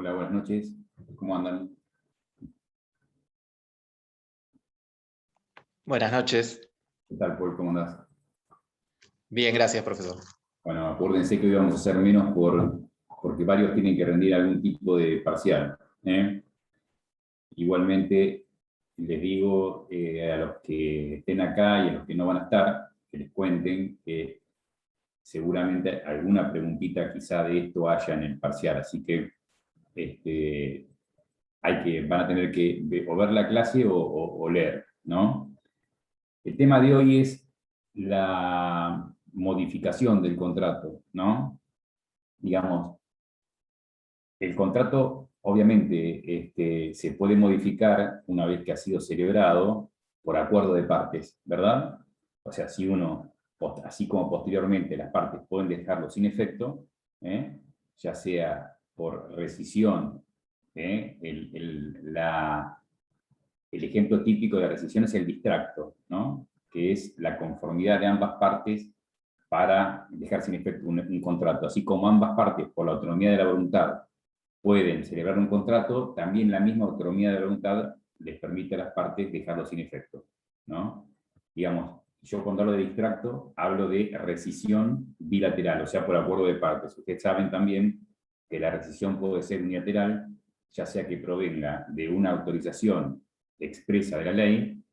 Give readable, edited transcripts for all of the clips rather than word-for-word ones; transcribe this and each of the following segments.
Hola, buenas noches. ¿Cómo andan? Buenas noches. ¿Qué tal, Paul? ¿Cómo andás? Bien, gracias, profesor. Bueno, acuérdense que hoy vamos a hacer menos porque varios tienen que rendir algún tipo de parcial. Igualmente, les digo a los que estén acá y a los que no van a estar, que les cuenten que seguramente alguna preguntita quizá de esto haya en el parcial. Así que van a tener que o ver la clase o leer, ¿no? El tema de hoy es la modificación del contrato, ¿no? Digamos, el contrato obviamente se puede modificar una vez que ha sido celebrado por acuerdo de partes, ¿verdad? O sea, si uno, así como posteriormente las partes pueden dejarlo sin efecto, ya sea por rescisión, el ejemplo típico de rescisión es el distracto, ¿no? Que es la conformidad de ambas partes para dejar sin efecto un contrato. Así como ambas partes, por la autonomía de la voluntad, pueden celebrar un contrato, también la misma autonomía de la voluntad les permite a las partes dejarlo sin efecto, ¿no? Digamos, yo cuando hablo de distracto, hablo de rescisión bilateral, o sea, por acuerdo de partes. Ustedes saben también que la rescisión puede ser unilateral, ya sea que provenga de una autorización expresa de la ley,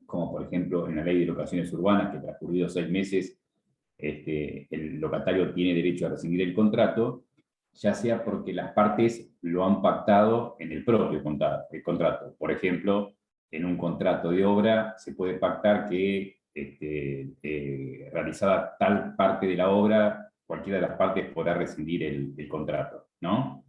como por ejemplo en la ley de locaciones urbanas, que transcurridos 6 meses, el locatario tiene derecho a rescindir el contrato, ya sea porque las partes lo han pactado en el propio contrato. Por ejemplo, en un contrato de obra se puede pactar que realizada tal parte de la obra, cualquiera de las partes podrá rescindir el contrato, ¿no?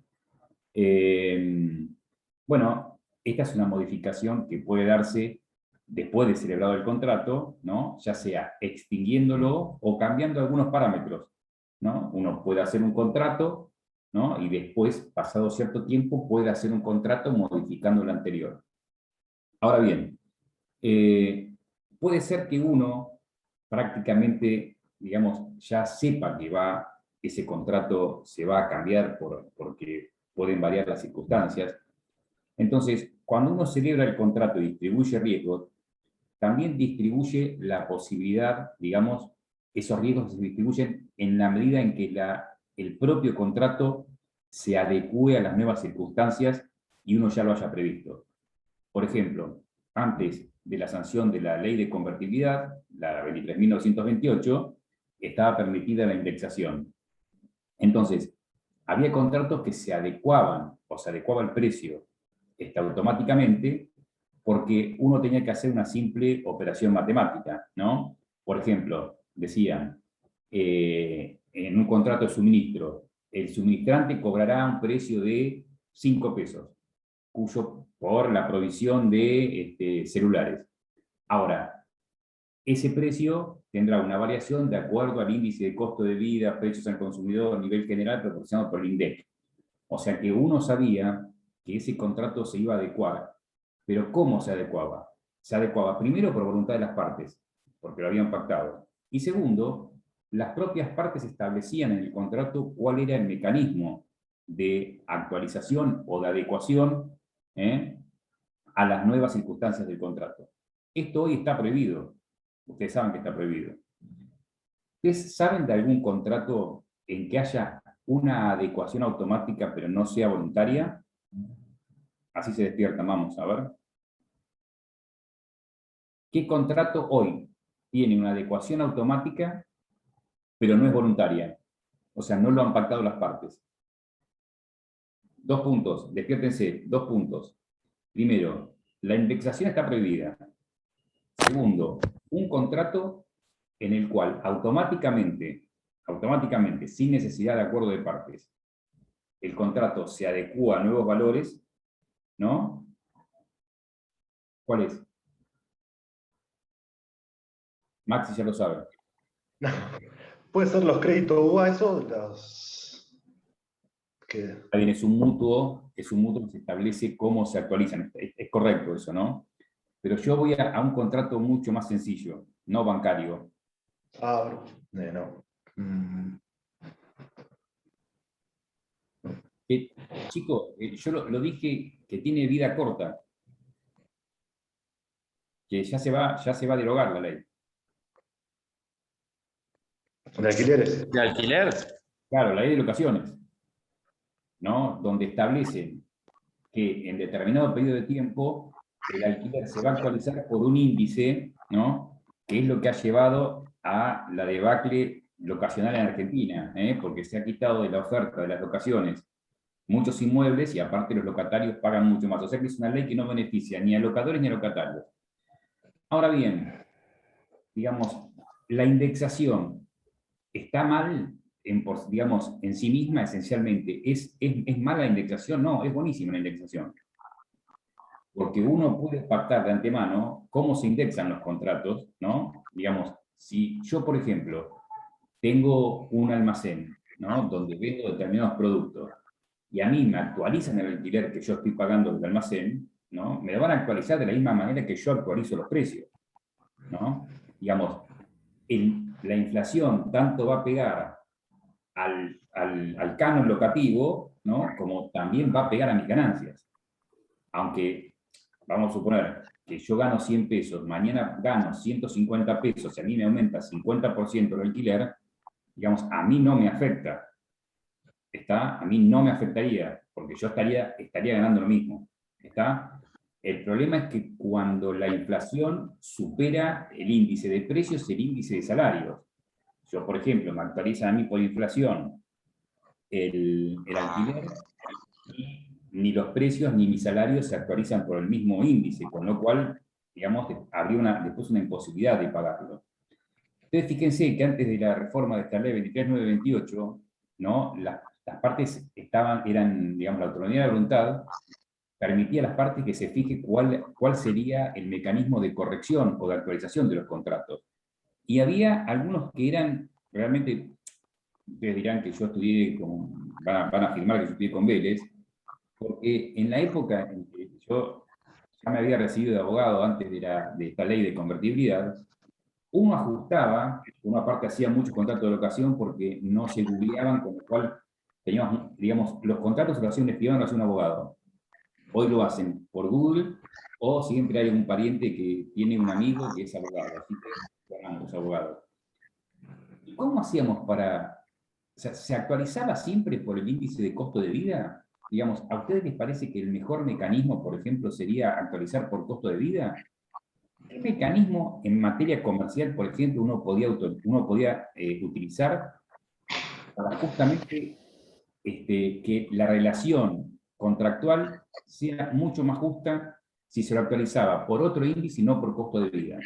Bueno, esta es una modificación que puede darse después de celebrado el contrato, ¿no? Ya sea extinguiéndolo o cambiando algunos parámetros, ¿no? Uno puede hacer un contrato, ¿no? Y después, pasado cierto tiempo, puede hacer un contrato modificando el anterior. Ahora bien, puede ser que uno prácticamente, digamos, ya sepa que ese contrato se va a cambiar porque pueden variar las circunstancias. Entonces, cuando uno celebra el contrato y distribuye riesgos, también distribuye la posibilidad, digamos, esos riesgos se distribuyen en la medida en que el propio contrato se adecue a las nuevas circunstancias y uno ya lo haya previsto. Por ejemplo, antes de la sanción de la ley de convertibilidad, la 23.928, estaba permitida la indexación. Entonces, había contratos que se adecuaban, o se adecuaba el precio automáticamente, porque uno tenía que hacer una simple operación matemática, ¿no? Por ejemplo, decían, en un contrato de suministro, el suministrante cobrará un precio de 5 pesos, por la provisión de celulares. Ahora, ese precio tendrá una variación de acuerdo al índice de costo de vida, precios al consumidor, nivel general proporcionado por el INDEC. O sea que uno sabía que ese contrato se iba a adecuar. Pero ¿cómo se adecuaba? Se adecuaba primero por voluntad de las partes, porque lo habían pactado. Y segundo, las propias partes establecían en el contrato cuál era el mecanismo de actualización o de adecuación a las nuevas circunstancias del contrato. Esto hoy está prohibido. Ustedes saben que está prohibido. ¿Ustedes saben de algún contrato en que haya una adecuación automática pero no sea voluntaria? Así se despiertan, vamos a ver. ¿Qué contrato hoy tiene una adecuación automática pero no es voluntaria? O sea, no lo han pactado las partes. 2 puntos, despiértense, 2 puntos. Primero, la indexación está prohibida. Segundo, un contrato en el cual automáticamente, sin necesidad de acuerdo de partes, el contrato se adecúa a nuevos valores, ¿no? ¿Cuál es? Maxi ya lo sabe. No. Puede ser los créditos UA, eso, También es un mutuo que se establece cómo se actualizan. Es correcto eso, ¿no? Pero yo voy a un contrato mucho más sencillo, no bancario. Ah, no. Chico, yo lo dije que tiene vida corta, que ya se va a derogar la ley. ¿De alquileres? ¿De alquiler? Claro, la ley de locaciones, ¿no? Donde establece que en determinado periodo de tiempo el alquiler se va a actualizar por un índice, ¿no? Que es lo que ha llevado a la debacle locacional en Argentina, porque se ha quitado de la oferta de las locaciones muchos inmuebles y aparte los locatarios pagan mucho más. O sea que es una ley que no beneficia ni a locadores ni a locatarios. Ahora bien, digamos, la indexación está mal, digamos, en sí misma esencialmente. ¿Es mala la indexación? No, es buenísima la indexación. Porque uno puede pactar de antemano cómo se indexan los contratos, ¿no? Digamos, si yo, por ejemplo, tengo un almacén, ¿no? Donde vendo determinados productos, y a mí me actualizan el alquiler que yo estoy pagando del almacén, ¿no? Me lo van a actualizar de la misma manera que yo actualizo los precios, ¿no? Digamos, la inflación tanto va a pegar al canon locativo, ¿no? Como también va a pegar a mis ganancias. Aunque, vamos a suponer que yo gano 100 pesos, mañana gano 150 pesos, y a mí me aumenta 50% el alquiler, digamos, a mí no me afecta. A mí no me afectaría, porque yo estaría ganando lo mismo. ¿Está? El problema es que cuando la inflación supera el índice de precios y el índice de salarios. Yo, por ejemplo, me actualizan a mí por inflación el alquiler, y ni los precios ni mis salarios se actualizan por el mismo índice, con lo cual, digamos, habría después una imposibilidad de pagarlo. Entonces, fíjense que antes de la reforma de esta ley 23.928, ¿no? Las partes eran, digamos, la autonomía de la voluntad permitía a las partes que se fije cuál sería el mecanismo de corrección o de actualización de los contratos. Y había algunos que eran realmente, ustedes dirán que yo estudié, van a afirmar que yo estudié con Vélez, porque en la época en que yo ya me había recibido de abogado antes de esta ley de convertibilidad, uno ajustaba, uno aparte hacía muchos contratos de locación porque no se googleaban, con lo cual teníamos, digamos, los contratos de locación les pidieron hacer un abogado. Hoy lo hacen por Google, o siempre hay un pariente que tiene un amigo que es abogado, así que ganamos los abogados. ¿Y cómo hacíamos para... O sea, ¿se actualizaba siempre por el índice de costo de vida? Digamos, ¿a ustedes les parece que el mejor mecanismo, por ejemplo, sería actualizar por costo de vida? ¿Qué mecanismo en materia comercial, por ejemplo, uno podía utilizar para justamente que la relación contractual sea mucho más justa si se lo actualizaba por otro índice y no por costo de vida?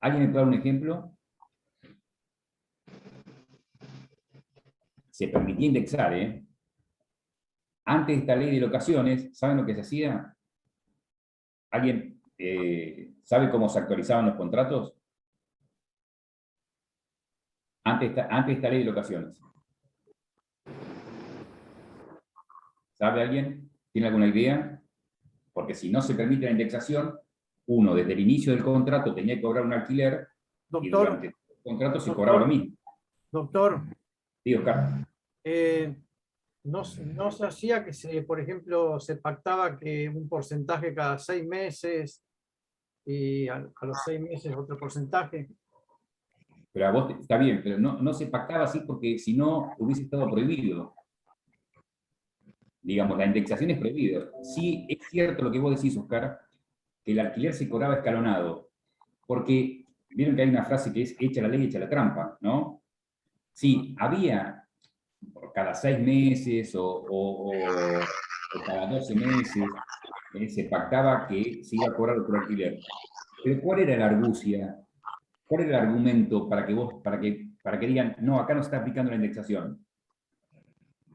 ¿Alguien me puede dar un ejemplo? Se permitía indexar, ¿eh? Antes de esta ley de locaciones, ¿saben lo que se hacía? ¿Alguien sabe cómo se actualizaban los contratos? Antes de esta ley de locaciones. ¿Sabe alguien? ¿Tiene alguna idea? Porque si no se permite la indexación, uno desde el inicio del contrato tenía que cobrar un alquiler, y durante el contrato se cobraba lo mismo. Doctor, Sí, Oscar. no se hacía que, por ejemplo, se pactaba que un porcentaje cada 6 meses y a los 6 meses otro porcentaje. Pero a vos está bien, pero no se pactaba así porque si no hubiese estado prohibido. Digamos, la indexación es prohibida. Sí, es cierto lo que vos decís, Oscar, que el alquiler se cobraba escalonado, porque vieron que hay una frase que es echa la ley, echa la trampa, ¿no? Sí, había por cada 6 meses o cada 12 meses, se pactaba que se iba a cobrar otro alquiler. Pero ¿cuál era la argucia? ¿Cuál era el argumento para que digan, no, acá no se está aplicando la indexación?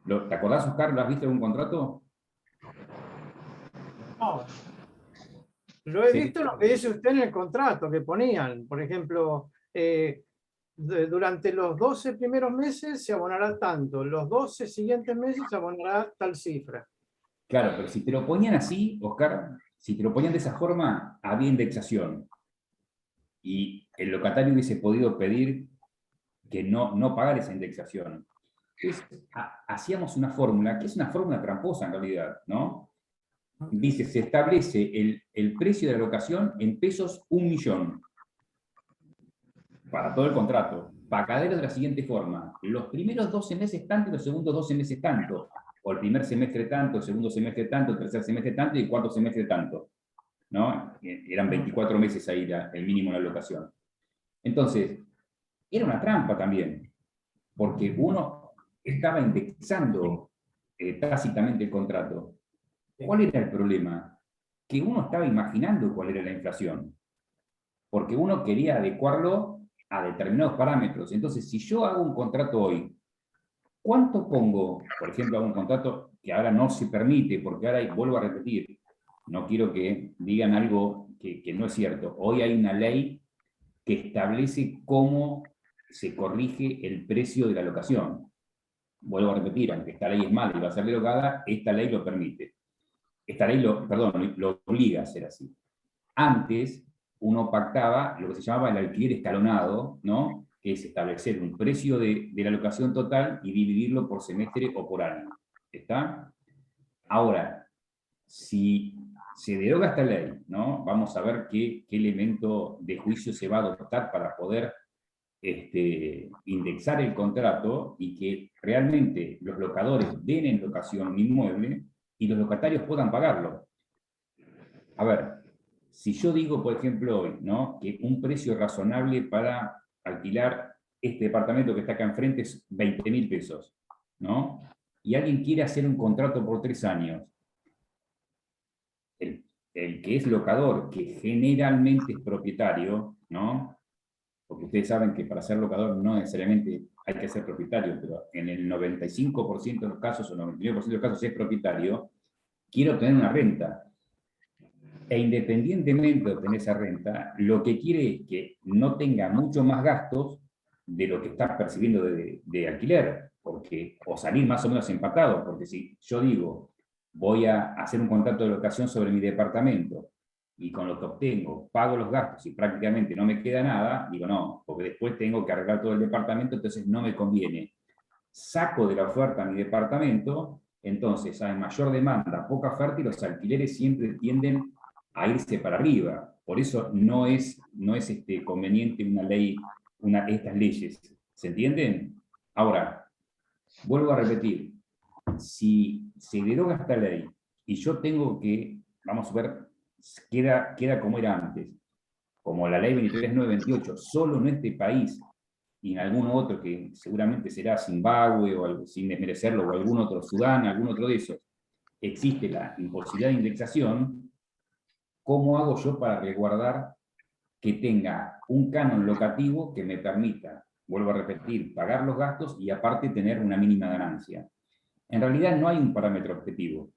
¿Te acordás, Oscar? ¿Lo has visto en un contrato? No, lo he Sí. visto en lo que dice usted en el contrato, que ponían, por ejemplo, durante los 12 primeros meses se abonará tanto, los 12 siguientes meses se abonará tal cifra. Claro, pero si te lo ponían así, Oscar, si te lo ponían de esa forma, había indexación. Y el locatario hubiese podido pedir que no pagar esa indexación. Entonces, hacíamos una fórmula, que es una fórmula tramposa en realidad, ¿no? Dice, se establece el precio de la locación en pesos 1.000.000 para todo el contrato. Pagaderos de la siguiente forma: los primeros 12 meses tanto y los segundos 12 meses tanto. O el primer semestre tanto, el segundo semestre tanto, el tercer semestre tanto y el cuarto semestre tanto, ¿no? Eran 24 meses ahí el mínimo de la locación. Entonces, era una trampa también, porque uno estaba indexando tácitamente el contrato. ¿Cuál era el problema? Que uno estaba imaginando cuál era la inflación, porque uno quería adecuarlo a determinados parámetros. Entonces, si yo hago un contrato hoy, ¿cuánto pongo? Por ejemplo, hago un contrato que ahora no se permite, porque ahora, vuelvo a repetir, no quiero que digan algo que no es cierto. Hoy hay una ley que establece cómo se corrige el precio de la locación. Vuelvo a repetir, aunque esta ley es mala y va a ser derogada, esta ley lo permite. Esta ley lo obliga a ser así. Antes, uno pactaba lo que se llamaba el alquiler escalonado, ¿no? Que es establecer un precio de la locación total y dividirlo por semestre o por año. ¿Está? Ahora, si se deroga esta ley, ¿no? Vamos a ver qué elemento de juicio se va a adoptar para poder indexar el contrato y que realmente los locadores den en locación un inmueble y los locatarios puedan pagarlo. A ver, si yo digo, por ejemplo, hoy, ¿no?, que un precio razonable para alquilar este departamento que está acá enfrente es 20.000 pesos, ¿no? Y alguien quiere hacer un contrato por 3 años. El que es locador, que generalmente es propietario, ¿no? Porque ustedes saben que para ser locador no necesariamente hay que ser propietario, pero en el 95% de los casos, o 99% de los casos, si es propietario, quiere obtener una renta. E independientemente de obtener esa renta, lo que quiere es que no tenga mucho más gastos de lo que está percibiendo de alquiler, porque, o salir más o menos empatado, porque si yo digo, voy a hacer un contrato de locación sobre mi departamento, y con lo que obtengo pago los gastos y prácticamente no me queda nada, digo no, porque después tengo que arreglar todo el departamento, entonces no me conviene. Saco de la oferta mi departamento, entonces hay mayor demanda, poca oferta y los alquileres siempre tienden a irse para arriba. Por eso no es conveniente una ley, estas leyes. ¿Se entienden? Ahora, vuelvo a repetir, si se deroga esta ley y yo tengo que, vamos a ver, queda como era antes, como la ley 23928, solo en este país y en algún otro que seguramente será Zimbabue o algo, sin desmerecerlo, o algún otro, Sudán, algún otro de esos, existe la imposibilidad de indexación. ¿Cómo hago yo para resguardar que tenga un canon locativo que me permita, vuelvo a repetir, pagar los gastos y aparte tener una mínima ganancia? En realidad no hay un parámetro objetivo,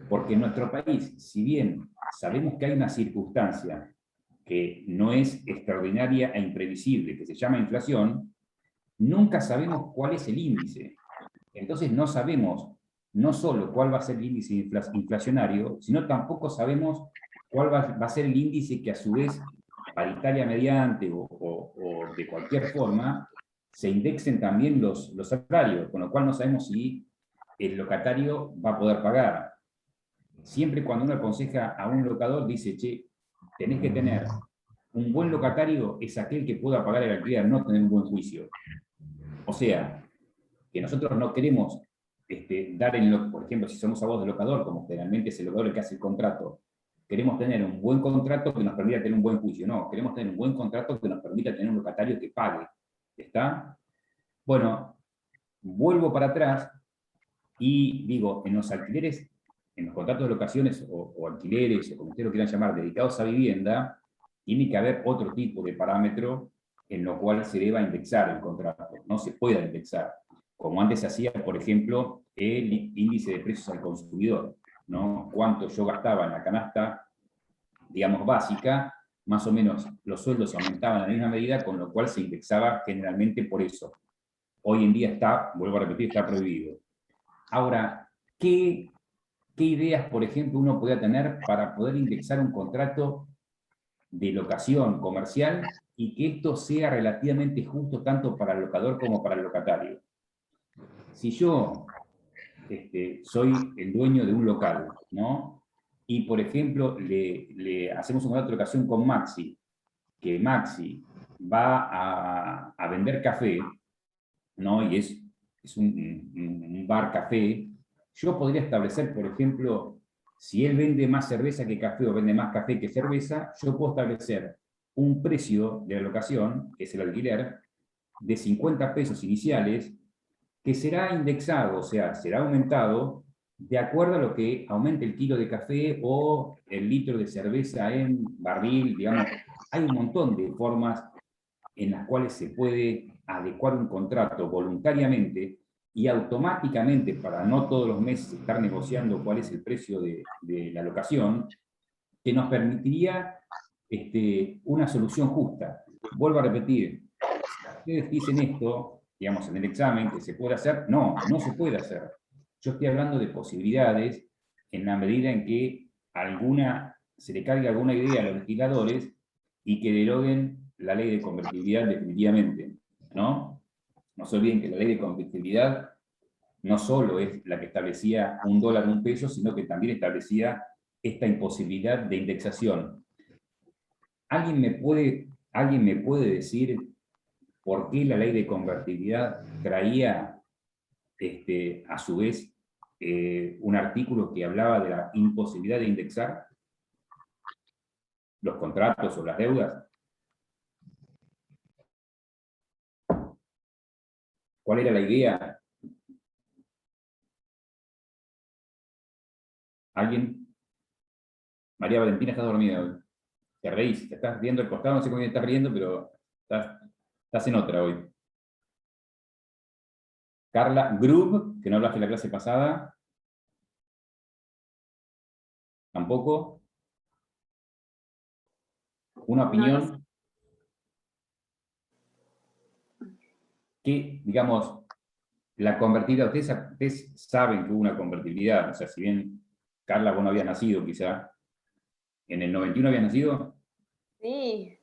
porque en nuestro país, si bien sabemos que hay una circunstancia que no es extraordinaria e imprevisible, que se llama inflación, nunca sabemos cuál es el índice. Entonces no sabemos no solo cuál va a ser el índice inflacionario, sino tampoco sabemos cuál va a ser el índice que a su vez, paritaria mediante o de cualquier forma, se indexen también los salarios, con lo cual no sabemos si el locatario va a poder pagar. Siempre cuando uno aconseja a un locador, dice, che, tenés que tener un buen locatario, es aquel que pueda pagar el alquiler, no tener un buen juicio. O sea, que nosotros no queremos dar por ejemplo, si somos abogados de locador, como generalmente es el locador el que hace el contrato, queremos tener un buen contrato que nos permita tener un buen juicio. No, queremos tener un buen contrato que nos permita tener un locatario que pague. ¿Está? Bueno, vuelvo para atrás y digo, en los alquileres, en los contratos de locaciones o alquileres, o como ustedes lo quieran llamar, dedicados a vivienda, tiene que haber otro tipo de parámetro en lo cual se deba indexar el contrato. No se puede indexar, como antes se hacía, por ejemplo, el índice de precios al consumidor, ¿no? Cuánto yo gastaba en la canasta, digamos, básica, más o menos los sueldos aumentaban a la misma medida, con lo cual se indexaba generalmente por eso. Hoy en día está, vuelvo a repetir, está prohibido. Ahora, ¿qué ideas, por ejemplo, uno podría tener para poder indexar un contrato de locación comercial y que esto sea relativamente justo tanto para el locador como para el locatario? si yo soy el dueño de un local, ¿no? Y, por ejemplo, le hacemos una otra ocasión con Maxi, que Maxi va a vender café, ¿no? Y es un bar café, yo podría establecer, por ejemplo, si él vende más cerveza que café o vende más café que cerveza, yo puedo establecer un precio de la locación, que es el alquiler, de 50 pesos iniciales, que será indexado, o sea, será aumentado de acuerdo a lo que aumente el kilo de café o el litro de cerveza en barril, digamos. Hay un montón de formas en las cuales se puede adecuar un contrato voluntariamente y automáticamente, para no todos los meses estar negociando cuál es el precio de la locación, que nos permitiría una solución justa. Vuelvo a repetir, si ustedes dicen esto, digamos, en el examen, que se puede hacer, no, no se puede hacer. Yo estoy hablando de posibilidades en la medida en que se le cargue alguna idea a los legisladores y que deroguen la ley de convertibilidad definitivamente, ¿no? No se olviden que la ley de convertibilidad no solo es la que establecía $1 un peso, sino que también establecía esta imposibilidad de indexación. ¿Alguien me puede decir por qué la ley de convertibilidad traía, a su vez, un artículo que hablaba de la imposibilidad de indexar los contratos o las deudas? ¿Cuál era la idea? ¿Alguien? María Valentina está dormida hoy. Te reís, te estás viendo el costado, no sé cómo te estás riendo, pero estás en otra hoy. Carla Grub, que no hablaste en la clase pasada. ¿Tampoco? ¿Una opinión? Que, digamos, la convertibilidad, ustedes saben que hubo una convertibilidad, o sea, si bien Carla, vos no habías nacido quizá, ¿en el 91 habías nacido? Sí.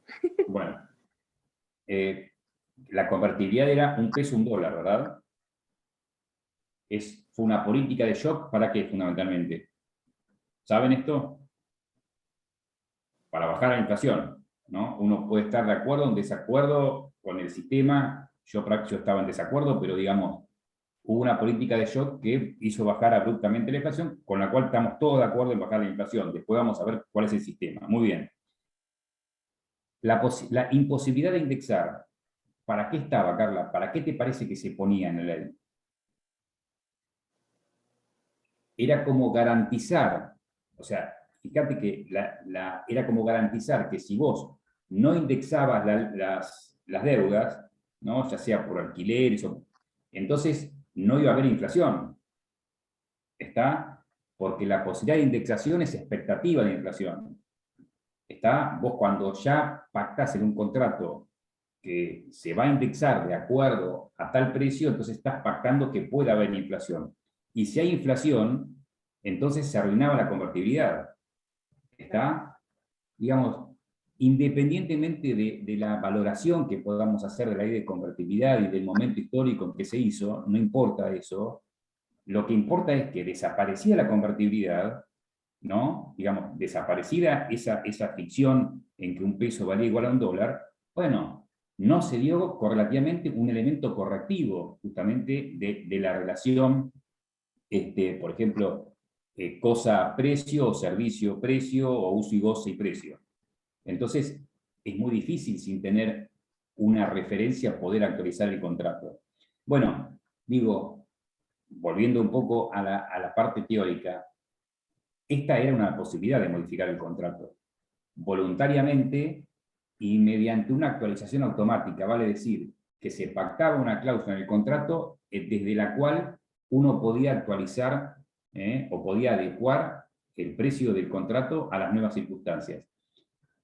Bueno, la convertibilidad era $1 peso, $1, ¿verdad? Fue una política de shock, ¿para qué fundamentalmente? ¿Saben esto? Para bajar la inflación, ¿no? Uno puede estar de acuerdo o en desacuerdo con el sistema, yo estaba en desacuerdo, pero digamos, hubo una política de shock que hizo bajar abruptamente la inflación, con la cual estamos todos de acuerdo en bajar la inflación. Después vamos a ver cuál es el sistema. Muy bien. La imposibilidad de indexar, ¿para qué estaba, Carla? ¿Para qué te parece que se ponía en la ley? Era como garantizar, o sea, fíjate que era como garantizar que si vos no indexabas las deudas, ¿no? Ya sea por alquileres, entonces no iba a haber inflación. ¿Está? Porque la posibilidad de indexación es expectativa de inflación. ¿Está? Vos cuando ya pactás en un contrato que se va a indexar de acuerdo a tal precio, entonces estás pactando que pueda haber inflación. Y si hay inflación, entonces se arruinaba la convertibilidad. ¿Está? Digamos, independientemente de la valoración que podamos hacer de la ley de convertibilidad y del momento histórico en que se hizo, no importa eso, lo que importa es que desaparecía la convertibilidad, ¿no? Digamos, desaparecida esa ficción en que un peso valía igual a $1, bueno, no se dio correlativamente un elemento correctivo justamente de la relación, por ejemplo, cosa-precio, o servicio-precio, o uso y goce y precio. Entonces, es muy difícil sin tener una referencia poder actualizar el contrato. Bueno, digo, volviendo un poco a la parte teórica, esta era una posibilidad de modificar el contrato voluntariamente y mediante una actualización automática, vale decir, que se pactaba una cláusula en el contrato desde la cual uno podía actualizar o podía adecuar el precio del contrato a las nuevas circunstancias.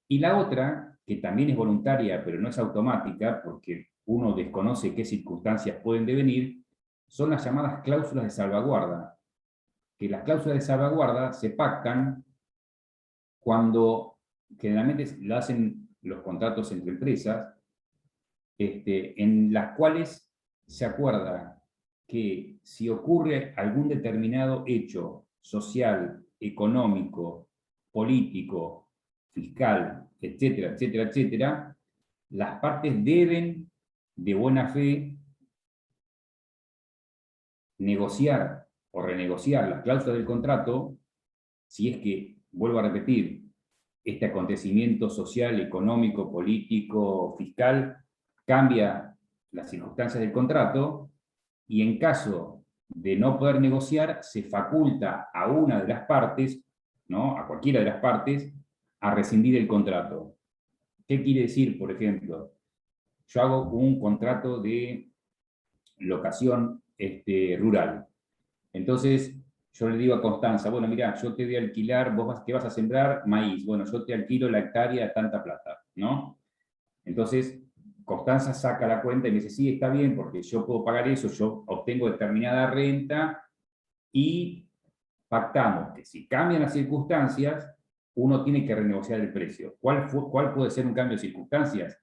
Y la otra, que también es voluntaria, pero no es automática, porque uno desconoce qué circunstancias pueden devenir, son las llamadas cláusulas de salvaguarda, que las cláusulas de salvaguarda se pactan cuando generalmente lo hacen los contratos entre empresas, en las cuales se acuerda que si ocurre algún determinado hecho social, económico, político, fiscal, etcétera, etcétera, etcétera, las partes deben de buena fe negociar o renegociar las cláusulas del contrato si es que, vuelvo a repetir, este acontecimiento social, económico, político, fiscal, cambia las circunstancias del contrato, y en caso de no poder negociar, se faculta a una de las partes, ¿no?, a cualquiera de las partes, a rescindir el contrato. ¿Qué quiere decir, por ejemplo? Yo hago un contrato de locación rural. Entonces, yo le digo a Constanza, bueno, mira, yo te voy a alquilar, ¿qué vas a sembrar? Maíz. Bueno, yo te alquilo la hectárea a tanta plata, ¿no? Entonces, Constanza saca la cuenta y me dice, sí, está bien, porque yo puedo pagar eso, yo obtengo determinada renta, y pactamos que si cambian las circunstancias, uno tiene que renegociar el precio. ¿Cuál puede ser un cambio de circunstancias?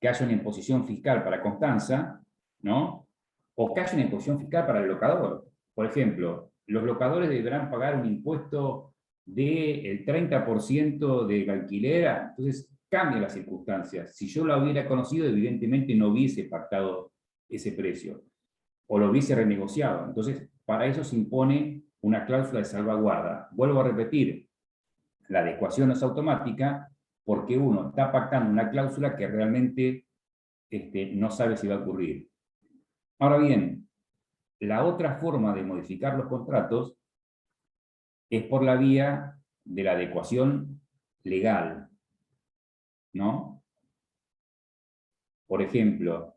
Que haya una imposición fiscal para Constanza, ¿no? O que haya una imposición fiscal para el locador. Por ejemplo, los locadores deberán pagar un impuesto del 30% del alquiler, entonces cambia las circunstancias. Si yo lo hubiera conocido, evidentemente no hubiese pactado ese precio, o lo hubiese renegociado. Entonces, para eso se impone una cláusula de salvaguarda. Vuelvo a repetir, la adecuación no es automática, porque uno está pactando una cláusula que realmente no sabe si va a ocurrir. Ahora bien, la otra forma de modificar los contratos es por la vía de la adecuación legal, ¿no? Por ejemplo,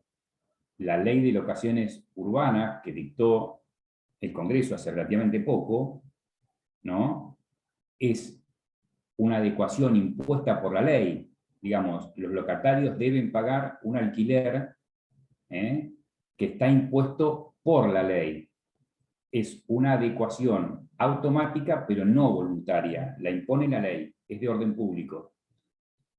la Ley de Locaciones Urbanas que dictó el Congreso hace relativamente poco, ¿no?, es una adecuación impuesta por la ley. Digamos, los locatarios deben pagar un alquiler que está impuesto por la ley. Es una adecuación automática, pero no voluntaria. La impone la ley, es de orden público.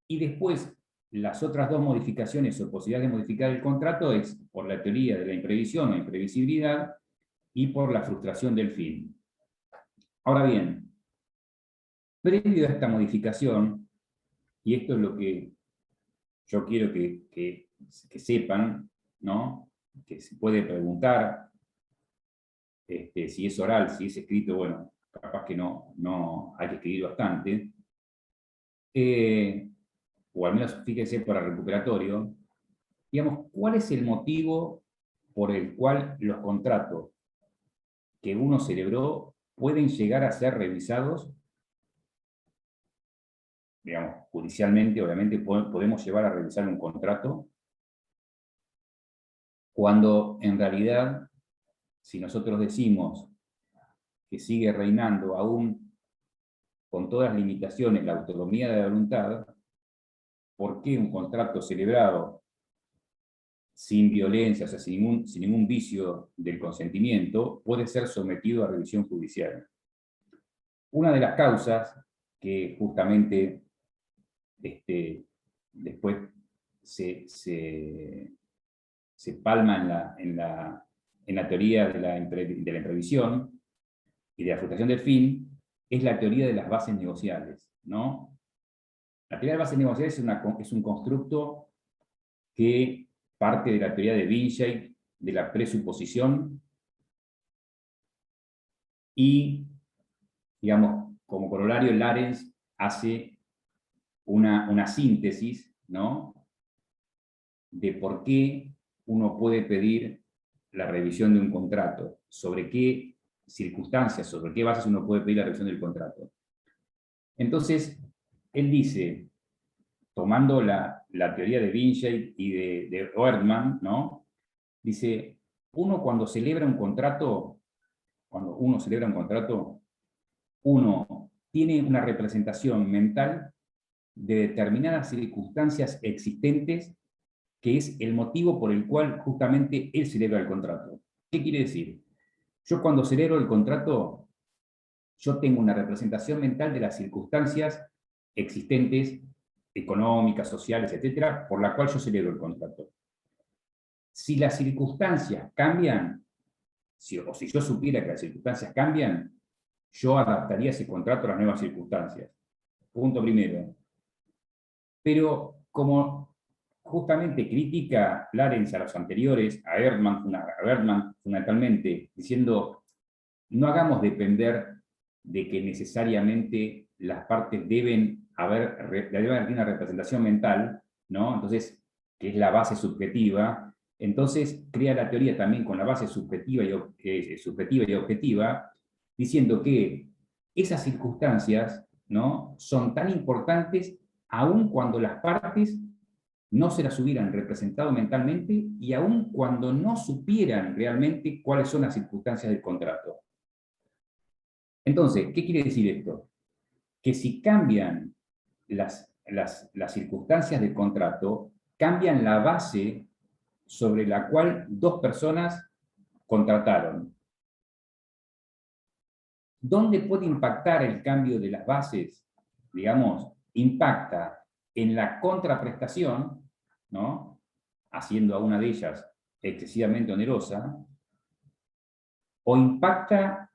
Y después, las otras dos modificaciones o posibilidades de modificar el contrato es por la teoría de la imprevisión o imprevisibilidad y por la frustración del fin. Ahora bien, previo a esta modificación, y esto es lo que yo quiero que sepan, ¿no?, que se puede preguntar si es oral, si es escrito, bueno, capaz que no hay que escribir bastante, o al menos fíjense para recuperatorio, digamos, ¿cuál es el motivo por el cual los contratos que uno celebró pueden llegar a ser revisados? Digamos, judicialmente, obviamente, podemos llevar a revisar un contrato cuando en realidad, si nosotros decimos que sigue reinando aún con todas las limitaciones la autonomía de la voluntad, ¿por qué un contrato celebrado sin violencia, o sea, sin ningún vicio del consentimiento, puede ser sometido a revisión judicial? Una de las causas que justamente después se palma en la teoría de la imprevisión y de la frustración del fin, es la teoría de las bases negociables, ¿no? La teoría de bases negociables es un constructo que parte de la teoría de Vinci, de la presuposición, y, digamos, como corolario, Larens hace una síntesis, ¿no?, de por qué uno puede pedir la revisión de un contrato, sobre qué circunstancias, sobre qué bases uno puede pedir la revisión del contrato. Entonces, él dice, tomando la teoría de Vinci y de Erdmann, ¿no?, dice, cuando celebra un contrato, uno tiene una representación mental de determinadas circunstancias existentes, que es el motivo por el cual justamente él celebra el contrato. ¿Qué quiere decir? Yo cuando celebro el contrato, yo tengo una representación mental de las circunstancias existentes, económicas, sociales, etcétera, por la cual yo celebro el contrato. Si las circunstancias cambian, si yo supiera que las circunstancias cambian, yo adaptaría ese contrato a las nuevas circunstancias. Punto primero. Pero como justamente critica Clarence a los anteriores, a Erdmann fundamentalmente, diciendo, no hagamos depender de que necesariamente las partes deben haber una representación mental, ¿no? Entonces, que es la base subjetiva. Entonces, crea la teoría también con la base subjetiva y objetiva, diciendo que esas circunstancias, ¿no?, son tan importantes aun cuando las partes no se las hubieran representado mentalmente y aun cuando no supieran realmente cuáles son las circunstancias del contrato. Entonces, ¿qué quiere decir esto? Que si cambian las circunstancias del contrato, cambian la base sobre la cual dos personas contrataron. ¿Dónde puede impactar el cambio de las bases? Digamos, impacta en la contraprestación, ¿no?, haciendo a una de ellas excesivamente onerosa, o impacta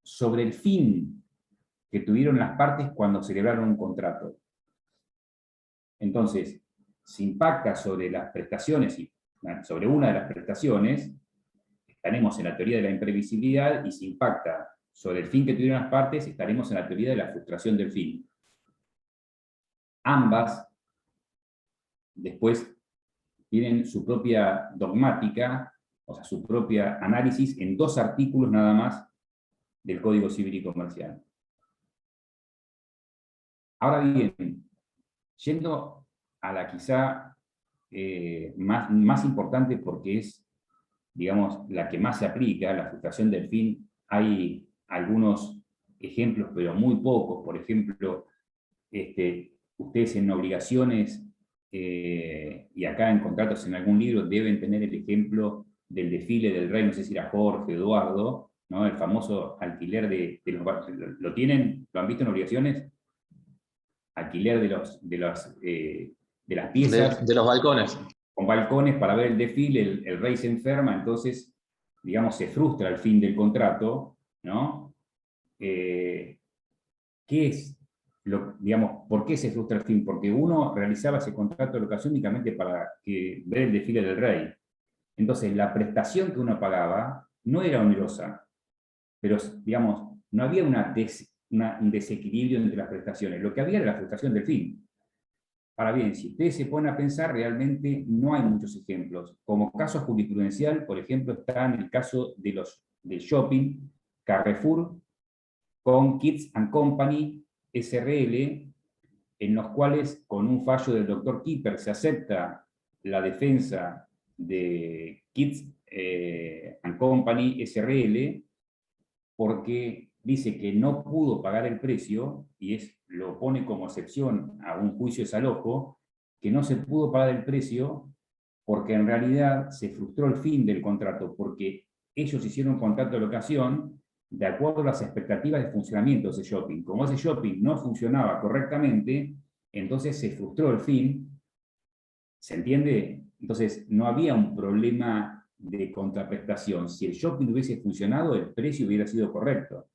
sobre el fin que tuvieron las partes cuando celebraron un contrato. Entonces, si impacta sobre las prestaciones, sobre una de las prestaciones, estaremos en la teoría de la imprevisibilidad, y si impacta sobre el fin que tuvieron las partes, estaremos en la teoría de la frustración del fin. Ambas, después, tienen su propia dogmática, o sea, su propia análisis en 2 artículos nada más del Código Civil y Comercial. Ahora bien, yendo a la quizá más importante, porque es, digamos, la que más se aplica, la frustración del fin, hay algunos ejemplos, pero muy pocos. Por ejemplo, ustedes en obligaciones y acá en contratos en algún libro deben tener el ejemplo del desfile del rey, no sé si era Jorge, Eduardo, ¿no?, el famoso alquiler de los barcos. ¿Lo tienen? ¿Lo han visto en obligaciones? Alquiler de las piezas. De los balcones. Con balcones para ver el desfile, el rey se enferma, entonces, digamos, se frustra el fin del contrato, ¿no? ¿Qué es? Digamos, ¿por qué se frustra el fin? Porque uno realizaba ese contrato de locación únicamente para ver el desfile del rey. Entonces, la prestación que uno pagaba no era onerosa, pero, digamos, no había un desequilibrio entre las prestaciones. Lo que había era la frustración del fin. Ahora bien, si ustedes se ponen a pensar, realmente no hay muchos ejemplos. Como caso jurisprudencial, por ejemplo, está en el caso del shopping, Carrefour, con Kids and Company, SRL, en los cuales, con un fallo del doctor Kipper, se acepta la defensa de Kids and Company, SRL, porque dice que no pudo pagar el precio, y lo pone como excepción a un juicio de desalojo, que no se pudo pagar el precio porque en realidad se frustró el fin del contrato, porque ellos hicieron un contrato de locación de acuerdo a las expectativas de funcionamiento de ese shopping. Como ese shopping no funcionaba correctamente, entonces se frustró el fin. ¿Se entiende? Entonces no había un problema de contraprestación. Si el shopping hubiese funcionado, el precio hubiera sido correcto.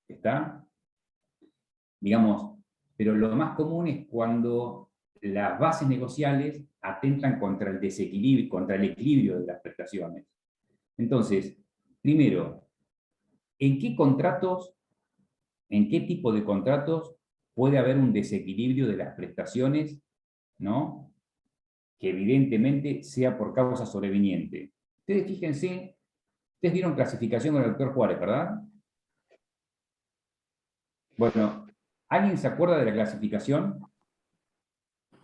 ¿Está? Digamos, pero lo más común es cuando las bases negociales atentan contra el desequilibrio, contra el equilibrio de las prestaciones. Entonces, primero, ¿en qué contratos, en qué tipo de contratos puede haber un desequilibrio de las prestaciones, ¿no?, que evidentemente sea por causa sobreviniente? Ustedes fíjense, ustedes vieron clasificación con el doctor Juárez, ¿verdad? Bueno, ¿alguien se acuerda de la clasificación?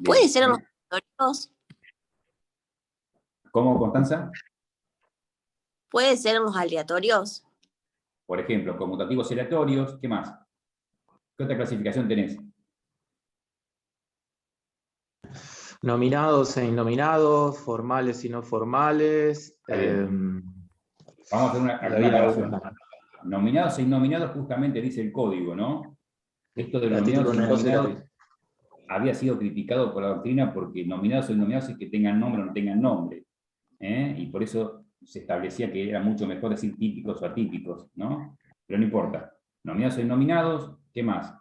¿Puede ser en los aleatorios? ¿Cómo, Constanza? ¿Puede ser en los aleatorios? Por ejemplo, conmutativos aleatorios, ¿qué más? ¿Qué otra clasificación tenés? Nominados e innominados, formales y no formales. Vamos a hacer una había aclaración. alguna. Nominados e innominados justamente dice el código, ¿no? Esto de A los título nominados e oneroso innominados había sido criticado por la doctrina porque nominados o innominados es que tengan nombre o no tengan nombre. Y por eso se establecía que era mucho mejor decir típicos o atípicos, ¿no? Pero no importa. Nominados o innominados, ¿qué más?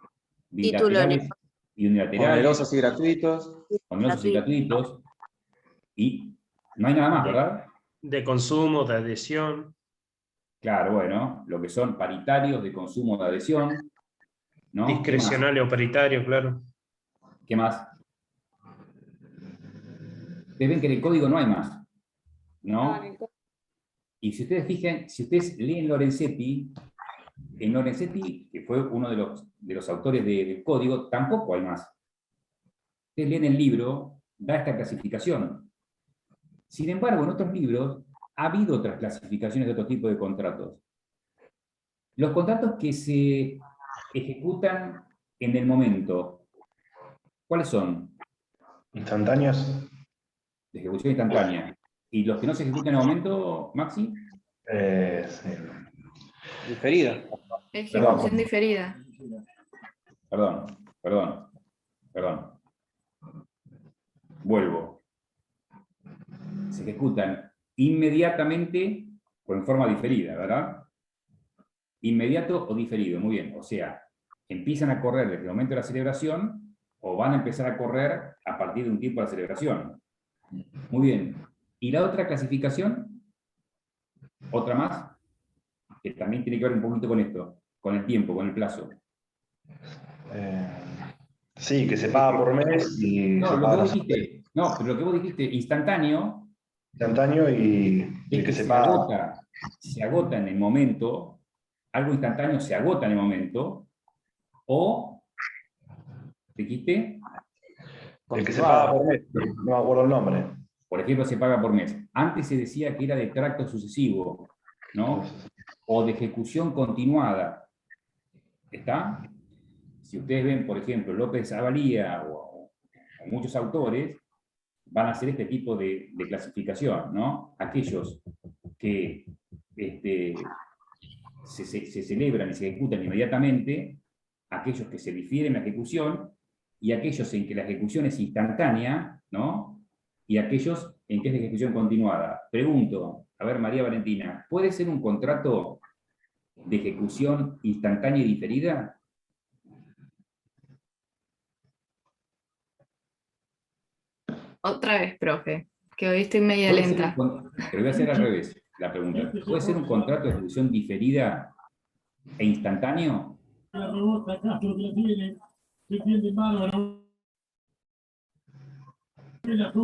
Bilaterales y unilaterales. Onerosos y gratuitos. Onerosos y gratuitos. Y no hay nada más, ¿verdad? De consumo, de adhesión. Claro, bueno, lo que son paritarios de consumo de adhesión, ¿no? Discrecional o paritario, claro. ¿Qué más? Ustedes ven que en el código no hay más, ¿no? Y si ustedes fijan, si ustedes leen Lorenzetti, en Lorenzetti, que fue uno de los autores del código, tampoco hay más. Ustedes leen el libro, da esta clasificación. Sin embargo, en otros libros ha habido otras clasificaciones de otro tipo de contratos. Los contratos que se ejecutan en el momento, ¿cuáles son? Instantáneos. De ejecución instantánea. ¿Y los que no se ejecutan en el momento, Maxi? Sí. Diferida. Ejecución diferida. Perdón. Vuelvo. Se ejecutan inmediatamente o en forma diferida, ¿verdad? Inmediato o diferido, muy bien. O sea, empiezan a correr desde el momento de la celebración o van a empezar a correr a partir de un tiempo de la celebración. Muy bien. ¿Y la otra clasificación? Otra más, que también tiene que ver un poquito con esto, con el tiempo, con el plazo. Sí, que se paga por mes y No, se lo paga que vos dijiste, no, pero lo que vos dijiste, instantáneo, instantáneo y es que se paga. se agota en el momento, algo instantáneo se agota en el momento, o, ¿dijiste? El que se paga por mes, no me acuerdo el nombre. Por ejemplo, se paga por mes. Antes se decía que era de tracto sucesivo, ¿no? O de ejecución continuada. ¿Está? Si ustedes ven, por ejemplo, López Avalía o muchos autores, van a hacer este tipo de clasificación, ¿no? Aquellos que se celebran y se ejecutan inmediatamente, aquellos que se difieren la ejecución, y aquellos en que la ejecución es instantánea, ¿no? Y aquellos en que es de ejecución continuada. Pregunto, a ver, María Valentina, ¿puede ser un contrato de ejecución instantánea y diferida? Otra vez, profe, que hoy estoy media ¿Puede ser lenta. pero voy a hacer al revés la pregunta. ¿Puede ser un contrato de ejecución diferida e instantáneo?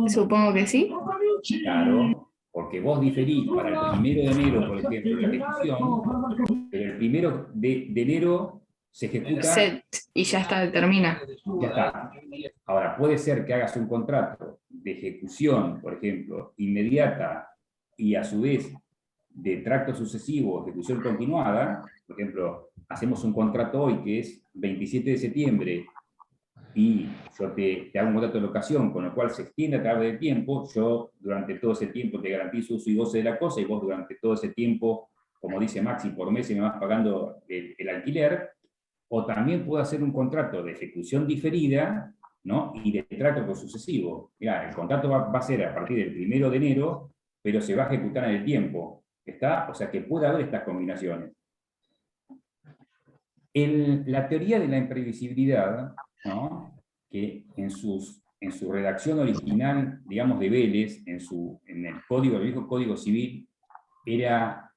Supongo que sí. Claro, porque vos diferís para el 1 de enero, por ejemplo, la ejecución, pero el 1 de enero se ejecuta... Set, y ya está, termina. Ya está. Ahora, puede ser que hagas un contrato de ejecución, por ejemplo, inmediata y a su vez de tracto sucesivo, ejecución continuada. Por ejemplo, hacemos un contrato hoy que es 27 de septiembre y yo te hago un contrato de locación con el cual se extiende a través del tiempo. Yo durante todo ese tiempo te garantizo uso y goce de la cosa y vos durante todo ese tiempo, como dice Maxi, por mes me vas pagando el alquiler. O también puedo hacer un contrato de ejecución diferida, ¿no? Y de tracto sucesivo. Mirá, el contrato va a ser a partir del 1 de enero, pero se va a ejecutar en el tiempo. ¿Está? O sea que puede haber estas combinaciones. La teoría de la imprevisibilidad, ¿no? Que en su redacción original, digamos, de Vélez, en el viejo Código Civil, era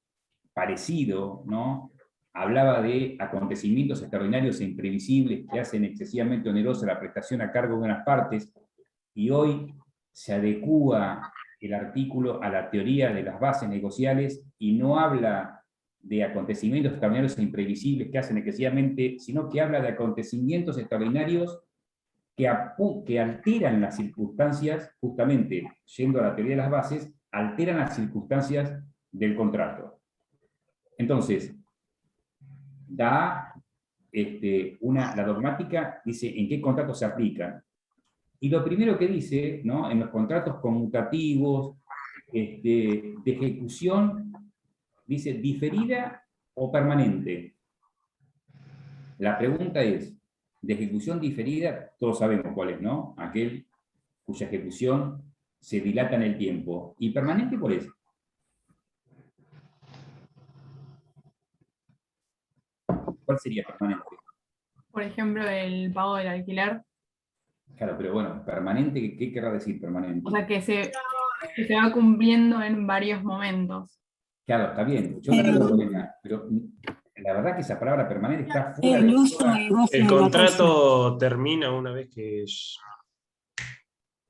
parecido, ¿no? Hablaba de acontecimientos extraordinarios e imprevisibles que hacen excesivamente onerosa la prestación a cargo de unas partes, y hoy se adecúa el artículo a la teoría de las bases negociales y no habla de acontecimientos extraordinarios e imprevisibles que hacen excesivamente, sino que habla de acontecimientos extraordinarios que alteran las circunstancias, justamente yendo a la teoría de las bases, alteran las circunstancias del contrato. Entonces, da la dogmática, dice en qué contratos se aplica. Y lo primero que dice, ¿no? En los contratos conmutativos, de ejecución, dice diferida o permanente. La pregunta es, de ejecución diferida, todos sabemos cuál es, ¿no? Aquel cuya ejecución se dilata en el tiempo. ¿Y permanente cuál es? ¿Cuál sería permanente? Por ejemplo, el pago del alquiler. Claro, pero bueno, permanente, ¿qué querrá decir permanente? O sea, que se va cumpliendo en varios momentos. Claro, está bien, yo creo que Lorena, pero la verdad que esa palabra permanente está fuera de toda... El contrato termina una vez que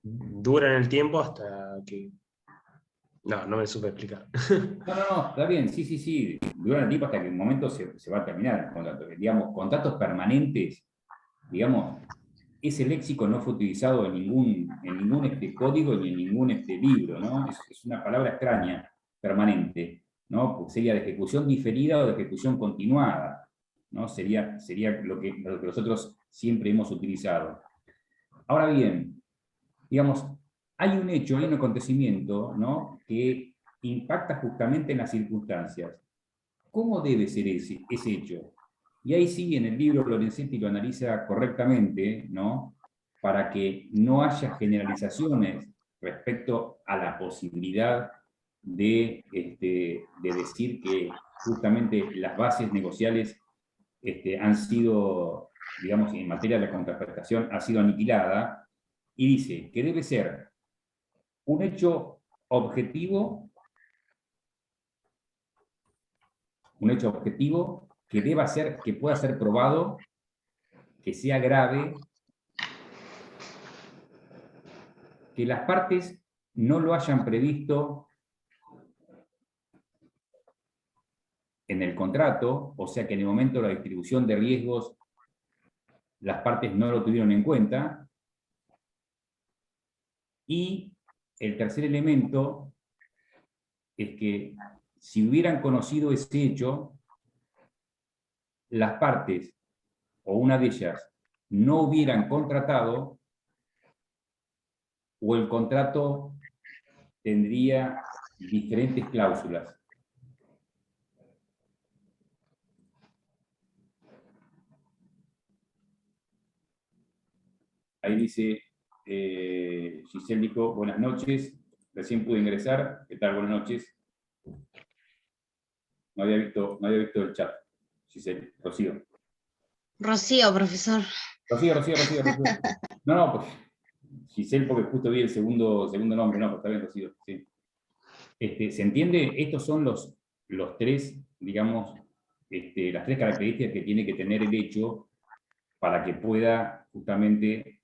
dura en el tiempo hasta que... No me supe explicar. No, está bien, sí, dura el tiempo hasta que en un momento se va a terminar el contrato. Digamos, contratos permanentes, digamos, ese léxico no fue utilizado en ningún código ni en ningún libro, ¿no? Es una palabra extraña, permanente, ¿no? Porque sería de ejecución diferida o de ejecución continuada, ¿no? Sería lo que nosotros siempre hemos utilizado. Ahora bien, digamos, hay un hecho, hay un acontecimiento, ¿no?, que impacta justamente en las circunstancias. ¿Cómo debe ser ese hecho? Y ahí sí, en el libro Lorenzetti lo analiza correctamente, ¿no?, para que no haya generalizaciones respecto a la posibilidad de decir que justamente las bases negociales han sido, digamos, en materia de la contraprestación, ha sido aniquilada, y dice que debe ser un hecho objetivo que pueda ser probado, que sea grave, que las partes no lo hayan previsto en el contrato, o sea que en el momento de la distribución de riesgos las partes no lo tuvieron en cuenta. Y el tercer elemento es que si hubieran conocido ese hecho, las partes, o una de ellas, no hubieran contratado, o el contrato tendría diferentes cláusulas. Ahí dice Giselle Nico, buenas noches, recién pude ingresar, ¿qué tal? Buenas noches. No había visto el chat, Giselle, Rocío. Rocío, profesor. Rocío. No, pues Giselle, porque justo vi el segundo nombre, no, pues está bien, Rocío, sí. ¿Se entiende? Estos son los tres, digamos, las tres características que tiene que tener el hecho para que pueda justamente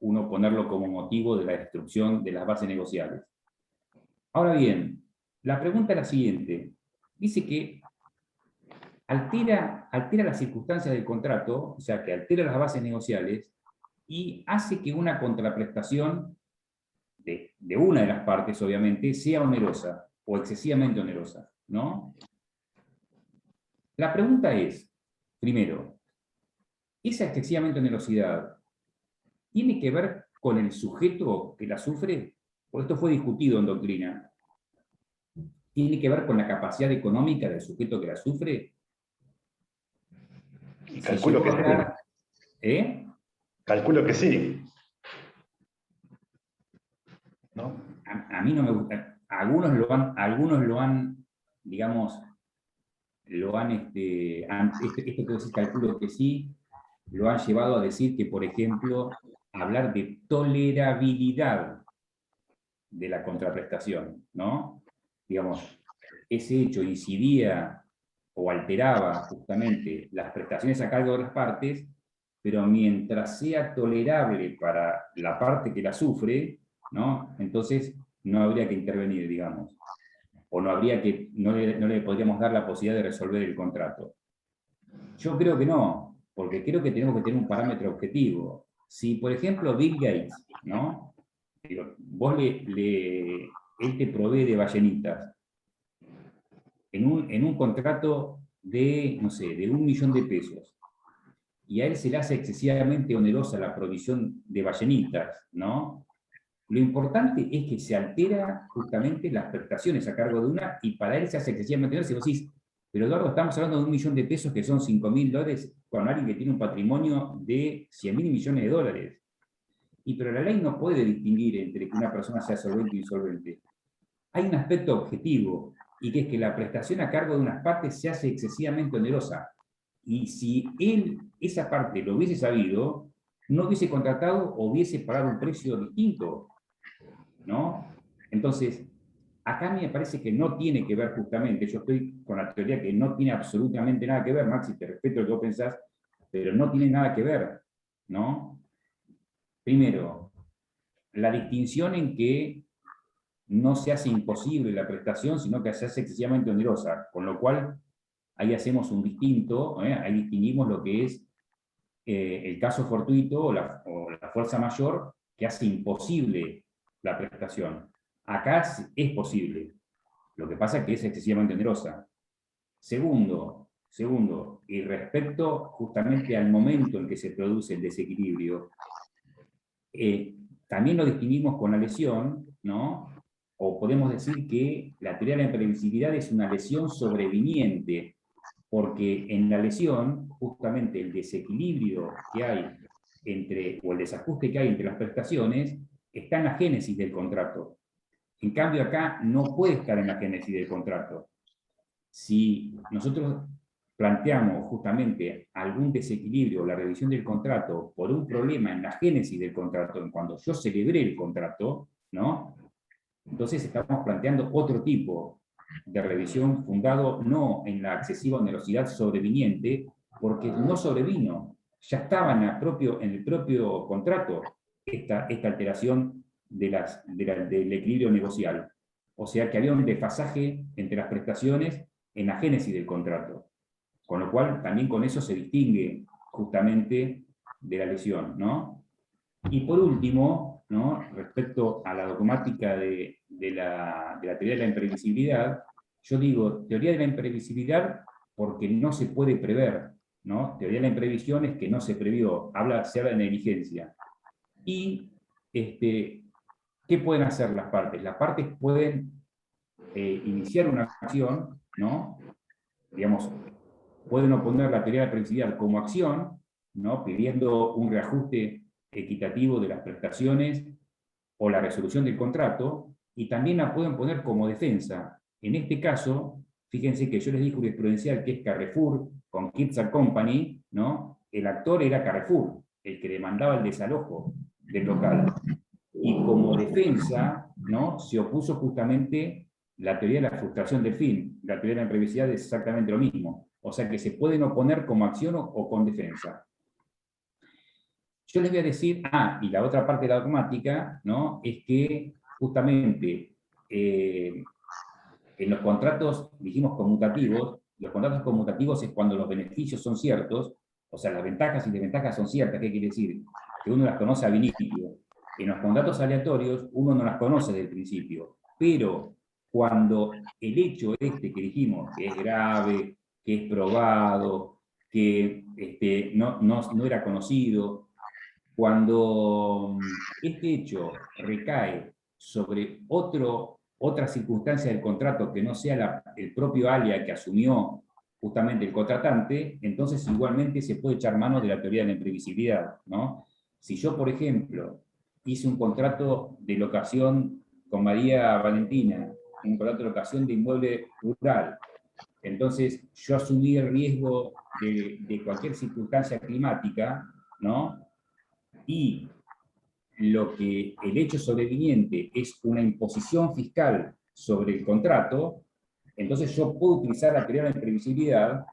uno ponerlo como motivo de la destrucción de las bases negociables. Ahora bien, la pregunta es la siguiente. Dice que altera las circunstancias del contrato, o sea, que altera las bases negociables y hace que una contraprestación de una de las partes, obviamente, sea onerosa o excesivamente onerosa, ¿no? La pregunta es, primero, ¿esa excesivamente onerosidad tiene que ver con el sujeto que la sufre? Porque esto fue discutido en doctrina. ¿Tiene que ver con la capacidad económica del sujeto que la sufre? Y calculo que sí. Calculo que sí. ¿No? A mí no me gusta. Algunos lo han, digamos, esto que vos decís, calculo que sí, lo han llevado a decir que, por ejemplo, hablar de tolerabilidad de la contraprestación, ¿no? Digamos, ese hecho incidía o alteraba justamente las prestaciones a cargo de las partes, pero mientras sea tolerable para la parte que la sufre, ¿no?, entonces no habría que intervenir, digamos, o no le podríamos dar la posibilidad de resolver el contrato. Yo creo que no, porque creo que tenemos que tener un parámetro objetivo. Si, por ejemplo, Bill Gates, ¿no?, él te provee de ballenitas en un contrato de, no sé, de 1 millón de pesos, y a él se le hace excesivamente onerosa la provisión de ballenitas, ¿no? Lo importante es que se altera justamente las prestaciones a cargo de una, y para él se hace excesivamente onerosa, y vos decís, pero Eduardo, estamos hablando de 1 millón de pesos que son $5.000 con alguien que tiene un patrimonio de 100.000 millones de dólares. Pero la ley no puede distinguir entre que una persona sea solvente o insolvente. Hay un aspecto objetivo, y que es que la prestación a cargo de unas partes se hace excesivamente onerosa. Y si él esa parte lo hubiese sabido, no hubiese contratado o hubiese pagado un precio distinto, ¿no? Entonces, acá a mí me parece que no tiene que ver justamente, yo estoy con la teoría que no tiene absolutamente nada que ver, Maxi, te respeto lo que vos pensás, pero no tiene nada que ver, ¿no? Primero, la distinción en que no se hace imposible la prestación, sino que se hace excesivamente onerosa, con lo cual ahí hacemos un distinto, ahí distinguimos lo que es el caso fortuito o la fuerza mayor que hace imposible la prestación. Acá es posible, lo que pasa es que es excesivamente onerosa. Segundo, y respecto justamente al momento en que se produce el desequilibrio, también lo distinguimos con la lesión, ¿no? O podemos decir que la teoría de la imprevisibilidad es una lesión sobreviniente, porque en la lesión, justamente el desequilibrio que hay o el desajuste que hay entre las prestaciones, está en la génesis del contrato. En cambio acá no puede estar en la génesis del contrato. Si nosotros planteamos justamente algún desequilibrio o la revisión del contrato por un problema en la génesis del contrato, en cuando yo celebré el contrato, ¿no? Entonces estamos planteando otro tipo de revisión fundado no en la excesiva onerosidad sobreviniente, porque no sobrevino, ya estaba en el propio contrato esta alteración del equilibrio negocial. O sea que había un desfasaje entre las prestaciones en la génesis del contrato. Con lo cual, también con eso se distingue justamente de la lesión, ¿no? Y por último, ¿no? Respecto a la dogmática de la teoría de la imprevisibilidad, yo digo teoría de la imprevisibilidad porque no se puede prever, ¿no? Teoría de la imprevisión es que no se previó, se habla de negligencia. Y, ¿qué pueden hacer las partes? Las partes pueden iniciar una acción, ¿no? Digamos, pueden oponer la teoría de la imprevisibilidad como acción, ¿no? Pidiendo un reajuste equitativo de las prestaciones o la resolución del contrato, y también la pueden poner como defensa. En este caso, fíjense que yo les di jurisprudencial que es Carrefour con Kirchner Company, ¿no? El actor era Carrefour, el que demandaba el desalojo del local. Y como defensa, ¿no? Se opuso justamente la teoría de la frustración del fin. La teoría de la imprevisibilidad es exactamente lo mismo. O sea que se pueden oponer como acción o con defensa. Yo les voy a decir, y la otra parte de la dogmática, ¿no? Es que justamente en los contratos, dijimos conmutativos, los contratos conmutativos es cuando los beneficios son ciertos, o sea, las ventajas y desventajas son ciertas. ¿Qué quiere decir? Que uno las conoce a principio. En los contratos aleatorios uno no las conoce desde el principio, pero cuando el hecho que dijimos, que es grave, que es probado, que no era conocido, cuando este hecho recae sobre otra circunstancia del contrato que no sea el propio alia que asumió justamente el contratante, entonces igualmente se puede echar mano de la teoría de la imprevisibilidad, ¿no? Si yo, por ejemplo, hice un contrato de locación con María Valentina, un contrato de locación de inmueble rural, entonces yo asumí el riesgo de cualquier circunstancia climática, ¿no? Y el hecho sobreviniente es una imposición fiscal sobre el contrato, entonces yo puedo utilizar la teoría de la imprevisibilidad,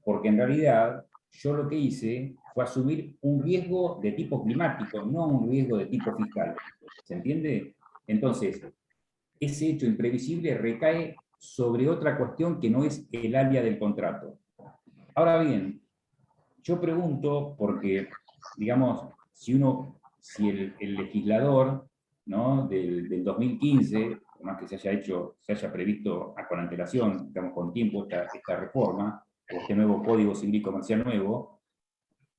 porque en realidad yo lo que hice fue asumir un riesgo de tipo climático, no un riesgo de tipo fiscal. ¿Se entiende? Entonces, ese hecho imprevisible recae sobre otra cuestión que no es el alia del contrato. Ahora bien, yo pregunto porque, digamos, si el legislador, ¿no? del 2015, por más que se haya previsto con antelación, digamos, con tiempo esta reforma, o este nuevo Código Civil y Comercial nuevo,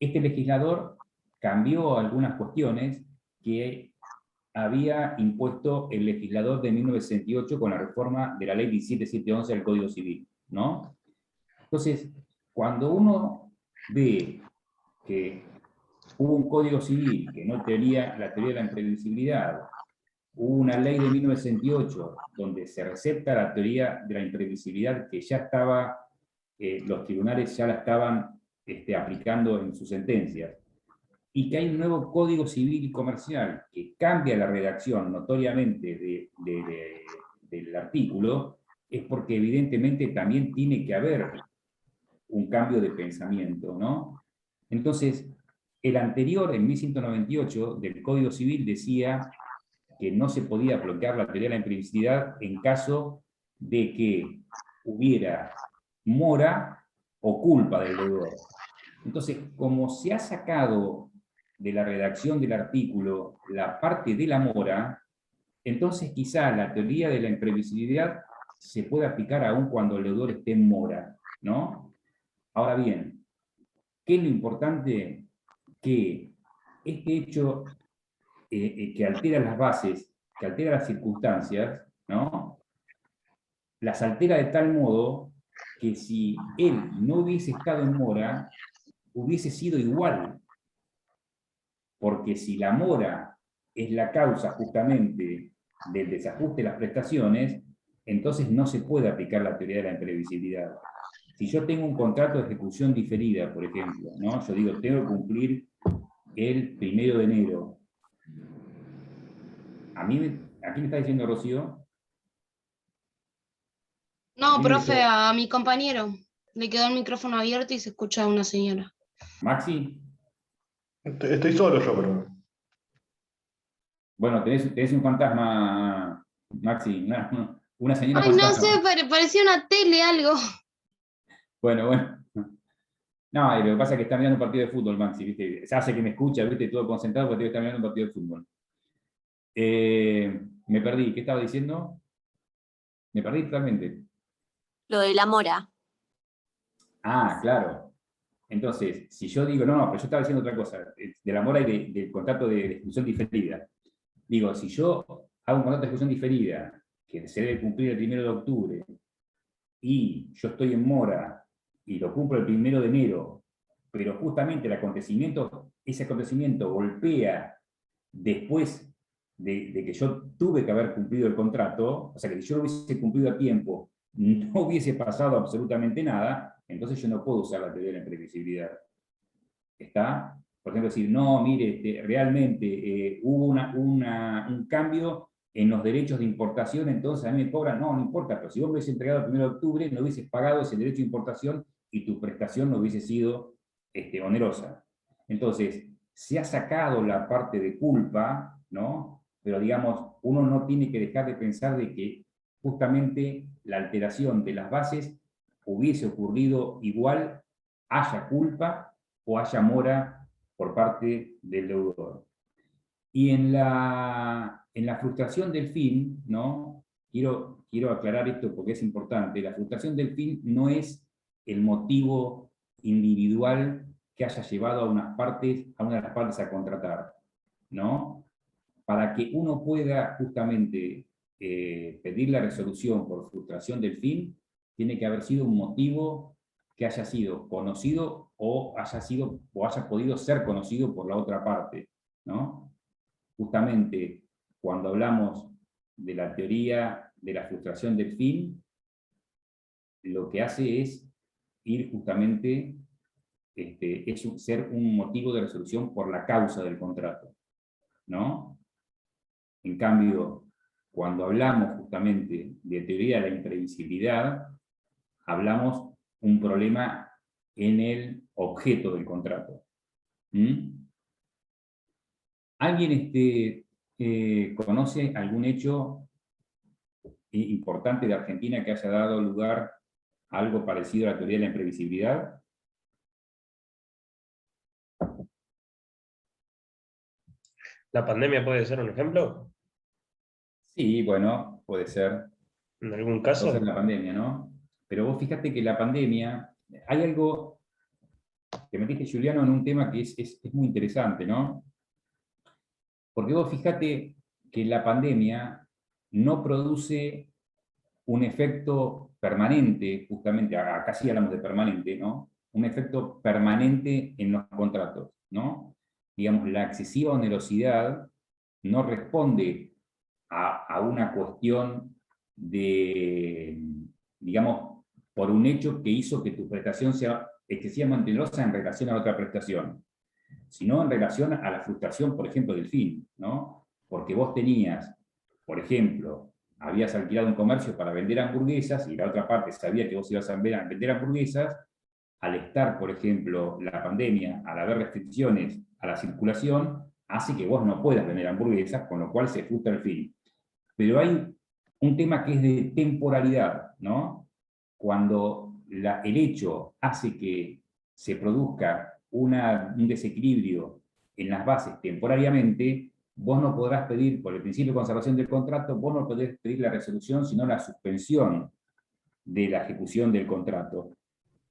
este legislador cambió algunas cuestiones que había impuesto el legislador de 1968 con la reforma de la ley 17711 del Código Civil, ¿no? Entonces, cuando uno ve que hubo un Código Civil que no tenía la teoría de la imprevisibilidad, hubo una ley de 1968 donde se recepta la teoría de la imprevisibilidad que ya estaba, los tribunales ya la estaban aplicando en sus sentencias, y que hay un nuevo Código Civil y Comercial que cambia la redacción notoriamente del artículo, es porque evidentemente también tiene que haber un cambio de pensamiento, ¿no? Entonces, el anterior, en 1198, del Código Civil decía que no se podía bloquear la teoría de la imprevisibilidad en caso de que hubiera mora o culpa del deudor. Entonces, como se ha sacado de la redacción del artículo la parte de la mora, entonces quizá la teoría de la imprevisibilidad se puede aplicar aún cuando el deudor esté en mora, ¿no? Ahora bien, ¿qué es lo importante? Que este hecho que altera las bases, que altera las circunstancias, ¿no? Las altera de tal modo que si él no hubiese estado en mora, hubiese sido igual. Porque si la mora es la causa justamente del desajuste de las prestaciones, entonces no se puede aplicar la teoría de la imprevisibilidad. Si yo tengo un contrato de ejecución diferida, por ejemplo, ¿no? Yo digo, tengo que cumplir el 1 de enero. ¿Aquí me está diciendo Rocío? No, profe, a mi compañero. Le quedó el micrófono abierto y se escucha a una señora. ¿Maxi? Estoy solo yo, pero... Bueno, tenés un fantasma, Maxi, una señora Ay, no fantasma. sé, parecía una tele, algo. Bueno. No, lo que pasa es que está mirando un partido de fútbol, Maxi, ¿viste? Se hace que me escucha, ¿viste? Todo concentrado porque está mirando un partido de fútbol. Me perdí, ¿qué estaba diciendo? Me perdí totalmente. Lo de la mora. Ah, claro. Entonces, si yo digo, no, pero yo estaba diciendo otra cosa, de la mora y del contrato de ejecución diferida. Digo, si yo hago un contrato de ejecución diferida, que se debe cumplir el 1 de octubre, y yo estoy en mora, y lo cumplo el 1 de enero, pero justamente ese acontecimiento golpea después de que yo tuve que haber cumplido el contrato, o sea que si yo lo hubiese cumplido a tiempo, no hubiese pasado absolutamente nada, entonces yo no puedo usar la teoría de la imprevisibilidad. ¿Está? Por ejemplo, decir, no, mire, realmente hubo un cambio en los derechos de importación, entonces a mí me cobran, no importa, pero si vos me hubiese entregado el 1 de octubre, no hubieses pagado ese derecho de importación y tu prestación no hubiese sido onerosa. Entonces, se ha sacado la parte de culpa, ¿no? Pero digamos, uno no tiene que dejar de pensar de que justamente la alteración de las bases hubiese ocurrido igual, haya culpa o haya mora por parte del deudor. Y en la frustración del fin, ¿no? Quiero aclarar esto porque es importante, la frustración del fin no es el motivo individual que haya llevado a una de las partes a contratar, ¿no? Para que uno pueda justamente pedir la resolución por frustración del fin, tiene que haber sido un motivo que haya sido conocido o haya podido ser conocido por la otra parte, ¿no? Justamente cuando hablamos de la teoría de la frustración del fin, lo que hace es ir justamente, ser un motivo de resolución por la causa del contrato, ¿no? En cambio, cuando hablamos justamente de teoría de la imprevisibilidad, hablamos un problema en el objeto del contrato. ¿Alguien conoce algún hecho importante de Argentina que haya dado lugar a algo parecido a la teoría de la imprevisibilidad? ¿La pandemia puede ser un ejemplo? Sí, bueno, puede ser. ¿En algún caso? Puede ser la pandemia, ¿no? Pero vos fíjate que la pandemia, hay algo que metiste, Juliano, en un tema que es muy interesante, ¿no? Porque vos fíjate que la pandemia no produce un efecto permanente, justamente, acá sí hablamos de permanente, ¿no? Un efecto permanente en los contratos, ¿no? Digamos, la excesiva onerosidad no responde a una cuestión de, digamos, por un hecho que hizo que tu prestación sea excesivamente onerosa en relación a la otra prestación, sino en relación a la frustración, por ejemplo, del fin, ¿no? Porque vos tenías, por ejemplo, habías alquilado un comercio para vender hamburguesas y la otra parte sabía que vos ibas a vender hamburguesas. Al estar, por ejemplo, la pandemia, al haber restricciones a la circulación, hace que vos no puedas vender hamburguesas, con lo cual se frustra el fin. Pero hay un tema que es de temporalidad, ¿no? Cuando el hecho hace que se produzca un desequilibrio en las bases temporariamente, vos no podrás pedir, por el principio de conservación del contrato, vos no podés pedir la resolución, sino la suspensión de la ejecución del contrato.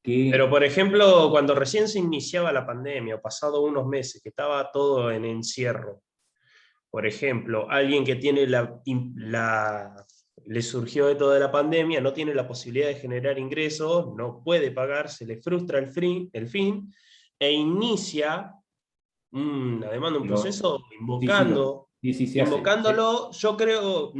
Pero, por ejemplo, cuando recién se iniciaba la pandemia, o pasado unos meses, que estaba todo en encierro, por ejemplo, alguien que tiene le surgió de toda la pandemia, no tiene la posibilidad de generar ingresos, no puede pagar, se le frustra el fin, e inicia una demanda, un proceso invocando. Invocándolo, yo creo,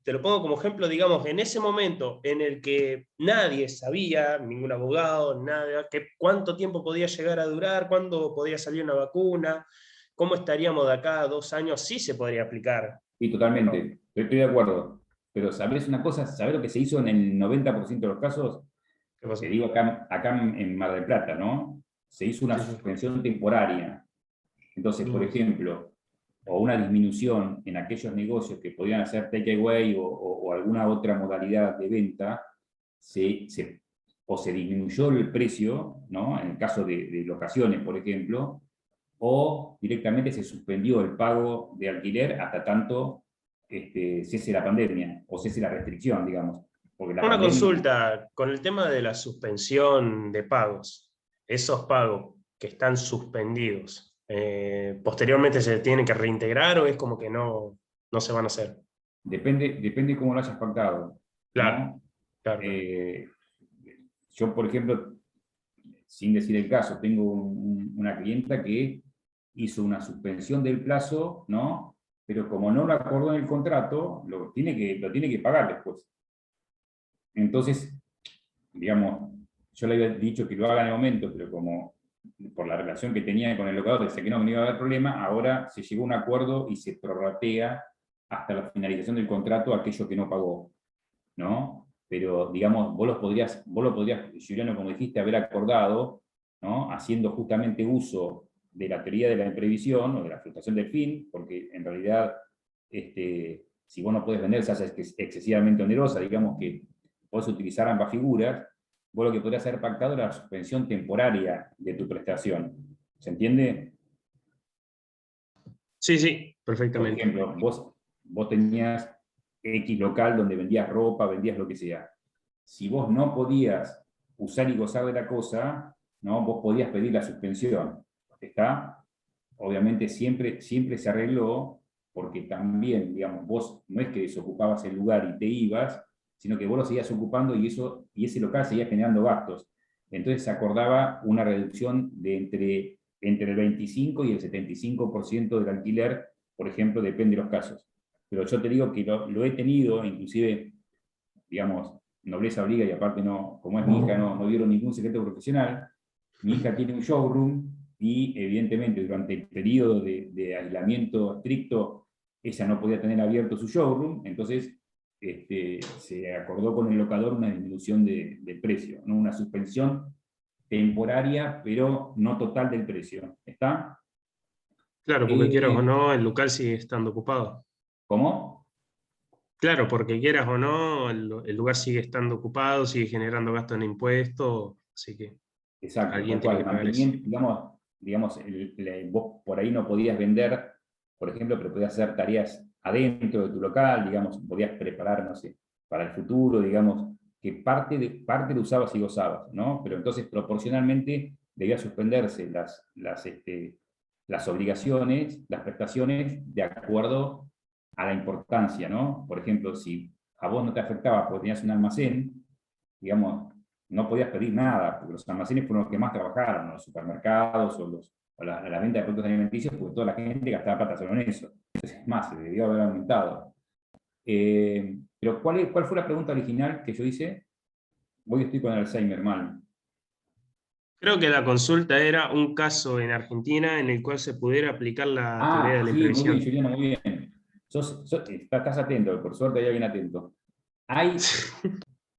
te lo pongo como ejemplo, digamos, en ese momento en el que nadie sabía, ningún abogado, nada, cuánto tiempo podía llegar a durar, cuándo podía salir una vacuna, cómo estaríamos de acá a 2 años, sí se podría aplicar. Sí, totalmente, estoy de acuerdo. Pero ¿sabés una cosa? ¿Sabés lo que se hizo en el 90% de los casos? Te digo acá en Mar del Plata, ¿no? Se hizo una suspensión temporaria. Entonces, por ejemplo, o una disminución en aquellos negocios que podían hacer takeaway o alguna otra modalidad de venta, o se disminuyó el precio, ¿no? En el caso de locaciones, por ejemplo, o directamente se suspendió el pago de alquiler hasta tanto cese la pandemia, o cese la restricción, digamos. Porque Una consulta, con el tema de la suspensión de pagos, esos pagos que están suspendidos, ¿posteriormente se tienen que reintegrar o es como que no se van a hacer? Depende cómo lo hayas pactado. Claro, ¿no? claro. Yo, por ejemplo, sin decir el caso, tengo una clienta que hizo una suspensión del plazo, ¿no? Pero como no lo acordó en el contrato, lo tiene que pagar después. Entonces, digamos, yo le había dicho que lo haga en el momento, pero como por la relación que tenía con el locador, decía que no iba a haber problema, ahora se llegó a un acuerdo y se prorratea hasta la finalización del contrato aquello que no pagó, ¿no? Pero, digamos, vos lo podrías, Juliano, como dijiste, haber acordado, ¿no? Haciendo justamente uso de la teoría de la imprevisión o de la frustración del fin, porque en realidad, si vos no podés vender, se hace excesivamente onerosa, digamos que podés utilizar ambas figuras, vos lo que podrías haber pactado era la suspensión temporaria de tu prestación. ¿Se entiende? Sí, perfectamente. Por ejemplo, vos tenías X local donde vendías ropa, vendías lo que sea. Si vos no podías usar y gozar de la cosa, ¿no? Vos podías pedir la suspensión. ¿Está? Obviamente siempre se arregló, porque también, digamos, vos no es que desocupabas el lugar y te ibas, sino que vos lo seguías ocupando y ese local seguía generando gastos. Entonces se acordaba una reducción de entre el 25 y el 75% del alquiler, por ejemplo, depende de los casos. Pero yo te digo que lo he tenido, inclusive, digamos, nobleza obliga, y aparte no, como es mi hija, no dieron ningún secreto profesional. Mi hija tiene un showroom y evidentemente durante el periodo de aislamiento estricto ella no podía tener abierto su showroom, entonces se acordó con el locador una disminución del precio, ¿no? Una suspensión temporaria, pero no total del precio. ¿Está? Claro, porque quieras o no, el local sigue estando ocupado. ¿Cómo? Claro, porque quieras o no, el lugar sigue estando ocupado, sigue generando gastos en impuestos, así que exacto, alguien tiene que pagar eso. Digamos, vos por ahí no podías vender, por ejemplo, pero podías hacer tareas adentro de tu local, digamos, podías preparar, no sé, para el futuro, digamos, que parte lo usabas y gozabas, ¿no? Pero entonces proporcionalmente debía suspenderse las obligaciones, las prestaciones, de acuerdo a la importancia, ¿no? Por ejemplo, si a vos no te afectaba porque tenías un almacén, digamos, no podías pedir nada, porque los almacenes fueron los que más trabajaron, los supermercados o la venta de productos alimenticios, porque toda la gente gastaba plata solo en eso. Entonces, es más, se debió haber aumentado. Pero ¿cuál fue la pregunta original que yo hice? Hoy estoy con Alzheimer mal. Creo que la consulta era un caso en Argentina en el cual se pudiera aplicar la teoría de la Sí, muy imprevisión. bien, Juliano, muy bien. Estás atento, por suerte hay alguien atento. Hay,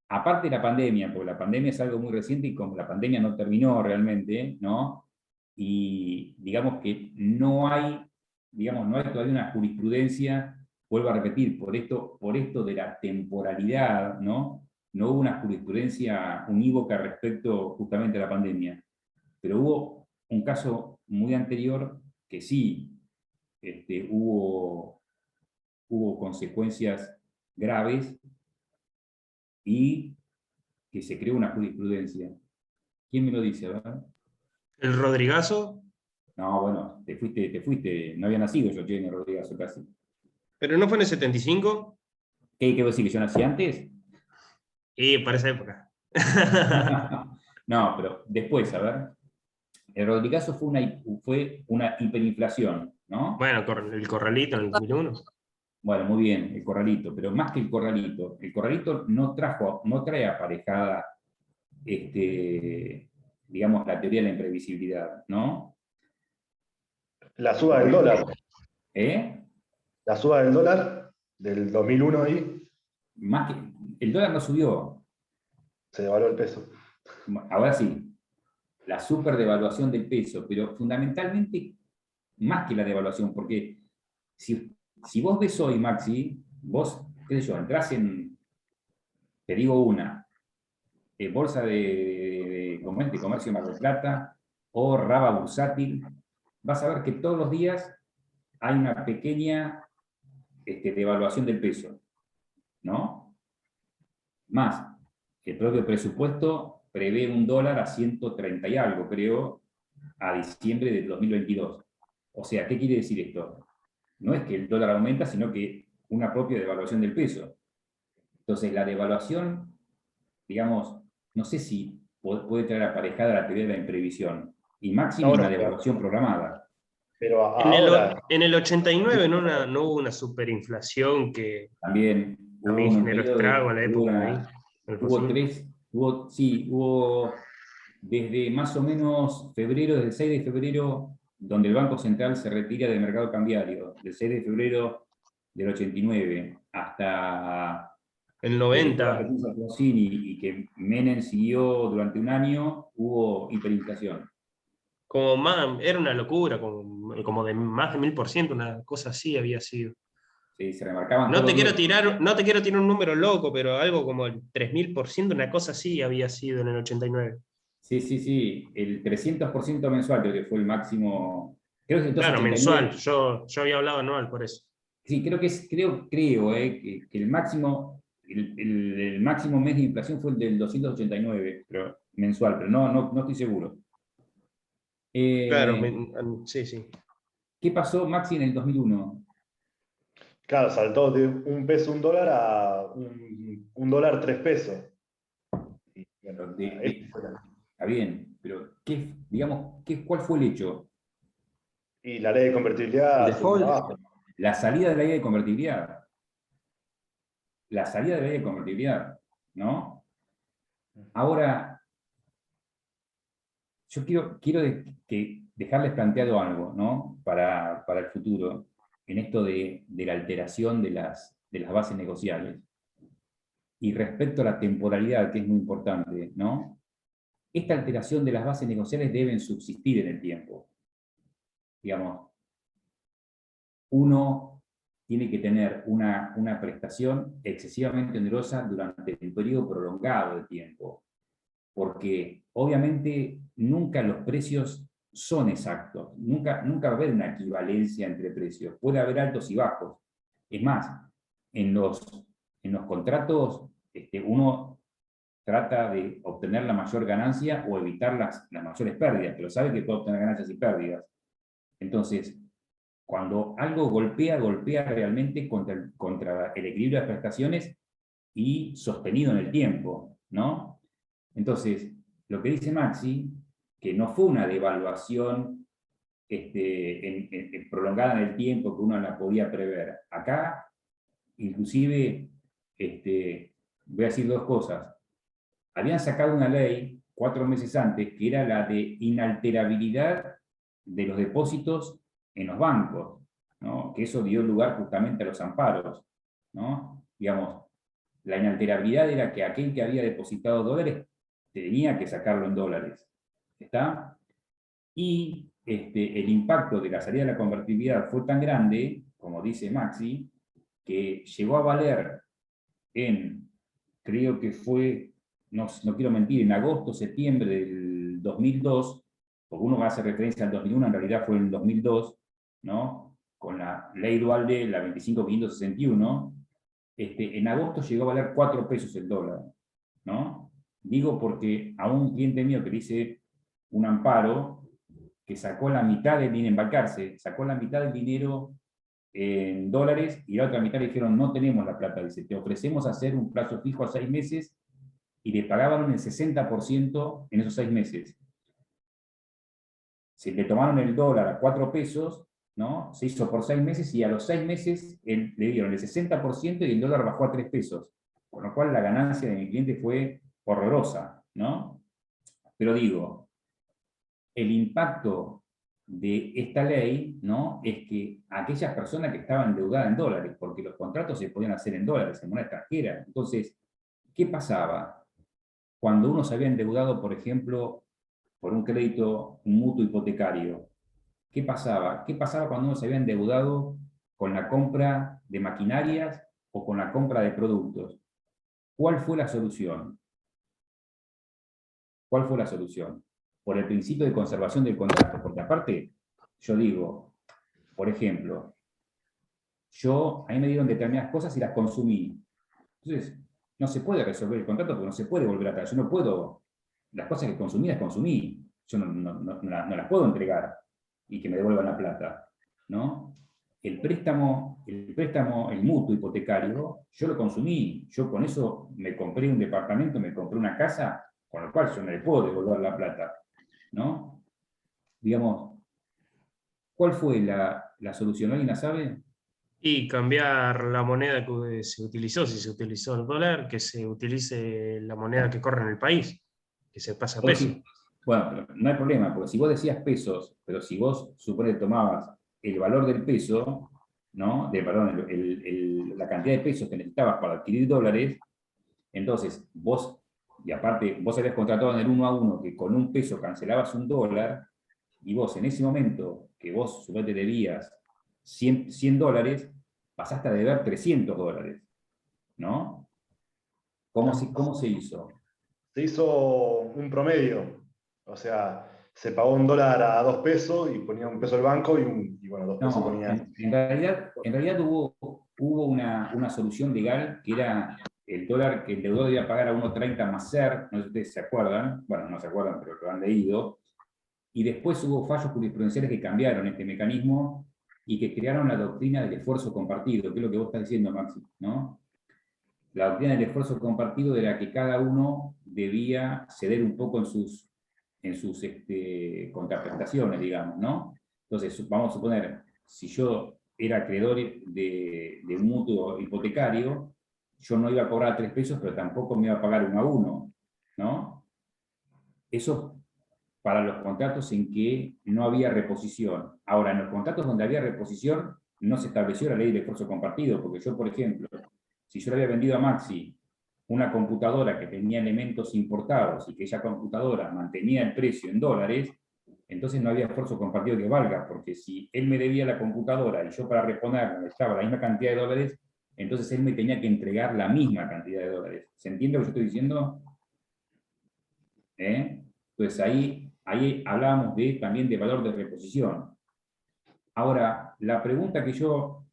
aparte de la pandemia, porque la pandemia es algo muy reciente y como la pandemia no terminó realmente, ¿no? Y digamos que no hay todavía una jurisprudencia, vuelvo a repetir, por esto de la temporalidad, ¿no? No hubo una jurisprudencia unívoca respecto justamente a la pandemia. Pero hubo un caso muy anterior que sí hubo consecuencias graves y que se creó una jurisprudencia. ¿Quién me lo dice? ¿Verdad? ¿El Rodrigazo? No, bueno, te fuiste, no había nacido yo, Jenny Rodrigazo casi. ¿Pero no fue en el 75? ¿Qué vos decís que yo nací antes? Y para esa época. No, pero después, a ver. El Rodrigazo fue una hiperinflación, ¿no? Bueno, el Corralito en el 2001. Bueno, muy bien, el corralito, pero más que el corralito no trae aparejada, digamos, la teoría de la imprevisibilidad, ¿no? La suba del dólar. ¿Eh? La suba del dólar del 2001 ahí. Más que, el dólar no subió. Se devaluó el peso. Ahora sí, la superdevaluación del peso, pero fundamentalmente más que la devaluación, porque si vos ves hoy, Maxi, vos, qué sé yo, entrás en, te digo una, bolsa de comercio de Mar del Plata o Raba Bursátil, vas a ver que todos los días hay una pequeña devaluación del peso, ¿no? Más, el propio presupuesto prevé un dólar a 130 y algo, creo, a diciembre del 2022. O sea, ¿qué quiere decir esto? No es que el dólar aumenta, sino que una propia devaluación del peso. Entonces, la devaluación, digamos, no sé si puede traer aparejada la teoría de la imprevisión, y máximo una devaluación programada. Pero ahora... En el 89 no hubo una superinflación que también generó estrago en la época. Hubo desde más o menos febrero, desde el 6 de febrero, donde el Banco Central se retira del mercado cambiario, del 6 de febrero del 89 hasta el 90. Y que Menem siguió durante un año, hubo hiperinflación. Era una locura, como de más de 1000%, una cosa así había sido. Sí, se remarcaban. No te quiero tirar un número loco, pero algo como el 3000%, una cosa así había sido en el 89. Sí, el 300% mensual creo que fue el máximo. Creo que claro, mensual, yo había hablado anual por eso. Sí, creo que el máximo, el máximo mes de inflación fue el del 289, pero mensual, pero no estoy seguro. Claro, sí. ¿Qué pasó, Maxi, en el 2001? Claro, saltó de un peso un dólar a un dólar 3 pesos. Está bien, pero ¿cuál fue el hecho? Y la ley de convertibilidad. La salida de la ley de convertibilidad. La salida de la ley de convertibilidad, ¿no? Ahora, yo quiero dejarles planteado algo, ¿no? Para el futuro, en esto de la alteración de las bases negociables. Y respecto a la temporalidad, que es muy importante, ¿no? Esta alteración de las bases negociables deben subsistir en el tiempo. Digamos, uno tiene que tener una prestación excesivamente onerosa durante un periodo prolongado de tiempo, porque obviamente nunca los precios son exactos, nunca va a haber una equivalencia entre precios, puede haber altos y bajos. Es más, en los contratos uno trata de obtener la mayor ganancia o evitar las mayores pérdidas, pero sabe que puede obtener ganancias y pérdidas. Entonces, cuando algo golpea realmente contra el equilibrio de prestaciones y sostenido en el tiempo, ¿no? Entonces, lo que dice Maxi, que no fue una devaluación prolongada en el tiempo que uno la podía prever. Acá, inclusive, voy a decir dos cosas. Habían sacado una ley 4 meses antes, que era la de inalterabilidad de los depósitos en los bancos, ¿no? Que eso dio lugar justamente a los amparos, ¿no? Digamos, la inalterabilidad era que aquel que había depositado dólares tenía que sacarlo en dólares, ¿está? Y el impacto de la salida de la convertibilidad fue tan grande, como dice Maxi, que llegó a valer creo que fue, no quiero mentir, en agosto, septiembre del 2002, porque uno hace referencia al 2001, en realidad fue en el 2002, ¿no? Con la ley Duhalde, la 25.561, en agosto llegó a valer 4 pesos el dólar, ¿no? Digo porque a un cliente mío que le hice un amparo, que sacó la mitad del dinero, embarcarse, sacó la mitad del dinero en dólares, y la otra mitad le dijeron, no tenemos la plata, dice, te ofrecemos hacer un plazo fijo a 6 meses, y le pagaban el 60% en esos 6 meses. Se le tomaron el dólar a 4 pesos, ¿no? Se hizo por 6 meses, y a los 6 meses le dieron el 60% y el dólar bajó a 3 pesos. Con lo cual la ganancia de mi cliente fue horrorosa, ¿no? Pero digo, el impacto de esta ley, ¿no? Es que aquellas personas que estaban endeudadas en dólares, porque los contratos se podían hacer en dólares, en moneda extranjera. Entonces, ¿qué pasaba? Cuando uno se había endeudado, por ejemplo, por un crédito, un mutuo hipotecario, ¿qué pasaba? ¿Qué pasaba cuando uno se había endeudado con la compra de maquinarias o con la compra de productos? ¿Cuál fue la solución? ¿Cuál fue la solución? Por el principio de conservación del contrato, porque aparte, yo digo, por ejemplo, a mí me dieron determinadas cosas y las consumí. Entonces, no se puede resolver el contrato porque no se puede volver atrás. Yo no puedo, las cosas que consumí, las consumí. Yo no las puedo entregar y que me devuelvan la plata, ¿no? El préstamo, el mutuo hipotecario, yo lo consumí. Yo con eso me compré un departamento, me compré una casa, con lo cual yo no le puedo devolver la plata, ¿no? Digamos, ¿cuál fue la solución? ¿Alguien la sabe? Y cambiar la moneda que se utilizó, si se utilizó el dólar, que se utilice la moneda que corre en el país, que se pasa a peso. Bueno, pero no hay problema, porque si vos decías pesos, pero si vos suponés tomabas el valor del peso, ¿no? La cantidad de pesos que necesitabas para adquirir dólares, entonces vos, y aparte vos habías contratado en el 1 a 1 que con un peso cancelabas un dólar, y vos en ese momento que vos suponete debías 100 dólares, pasaste a deber 300 dólares, ¿no? ¿Cómo se hizo? Se hizo un promedio, o sea, se pagó un dólar a 2 pesos y ponía 1 peso el banco y bueno, 2 pesos No, ponía... en realidad hubo una solución legal que era el dólar que el deudor debía pagar a 1.30 más ser, no sé si ustedes se acuerdan, bueno, no se acuerdan, pero lo han leído, y después hubo fallos jurisprudenciales que cambiaron este mecanismo y que crearon la doctrina del esfuerzo compartido, que es lo que vos estás diciendo, Maxi, ¿no? La doctrina del esfuerzo compartido era que cada uno debía ceder un poco en sus contraprestaciones, digamos, ¿no? Entonces, vamos a suponer, si yo era acreedor de un mutuo hipotecario, yo no iba a cobrar 3 pesos, pero tampoco me iba a pagar 1 a 1, ¿no? Eso para los contratos en que no había reposición. Ahora, en los contratos donde había reposición, no se estableció la ley de esfuerzo compartido, porque yo, por ejemplo, si yo le había vendido a Maxi una computadora que tenía elementos importados y que esa computadora mantenía el precio en dólares, entonces no había esfuerzo compartido que valga, porque si él me debía la computadora y yo para reponerla necesitaba la misma cantidad de dólares, entonces él me tenía que entregar la misma cantidad de dólares. ¿Se entiende lo que yo estoy diciendo? Entonces ahí hablábamos también de valor de reposición. Ahora, la pregunta que yo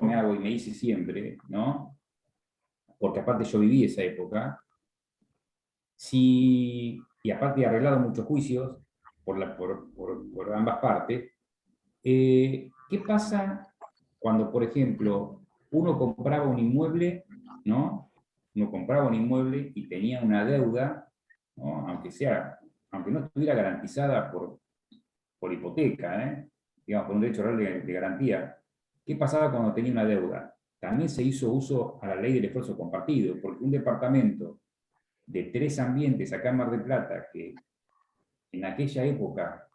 me hago y me hice siempre, ¿no? Porque aparte yo viví esa época, y aparte he arreglado muchos juicios por ambas partes, ¿qué pasa cuando, por ejemplo, uno compraba un inmueble, ¿no? Uno compraba un inmueble y tenía una deuda, ¿no? Aunque no estuviera garantizada por hipoteca, digamos, por un derecho real de garantía. ¿Qué pasaba cuando tenía una deuda? También se hizo uso a la ley del esfuerzo compartido, porque un departamento de 3 ambientes acá en Mar del Plata, que en aquella época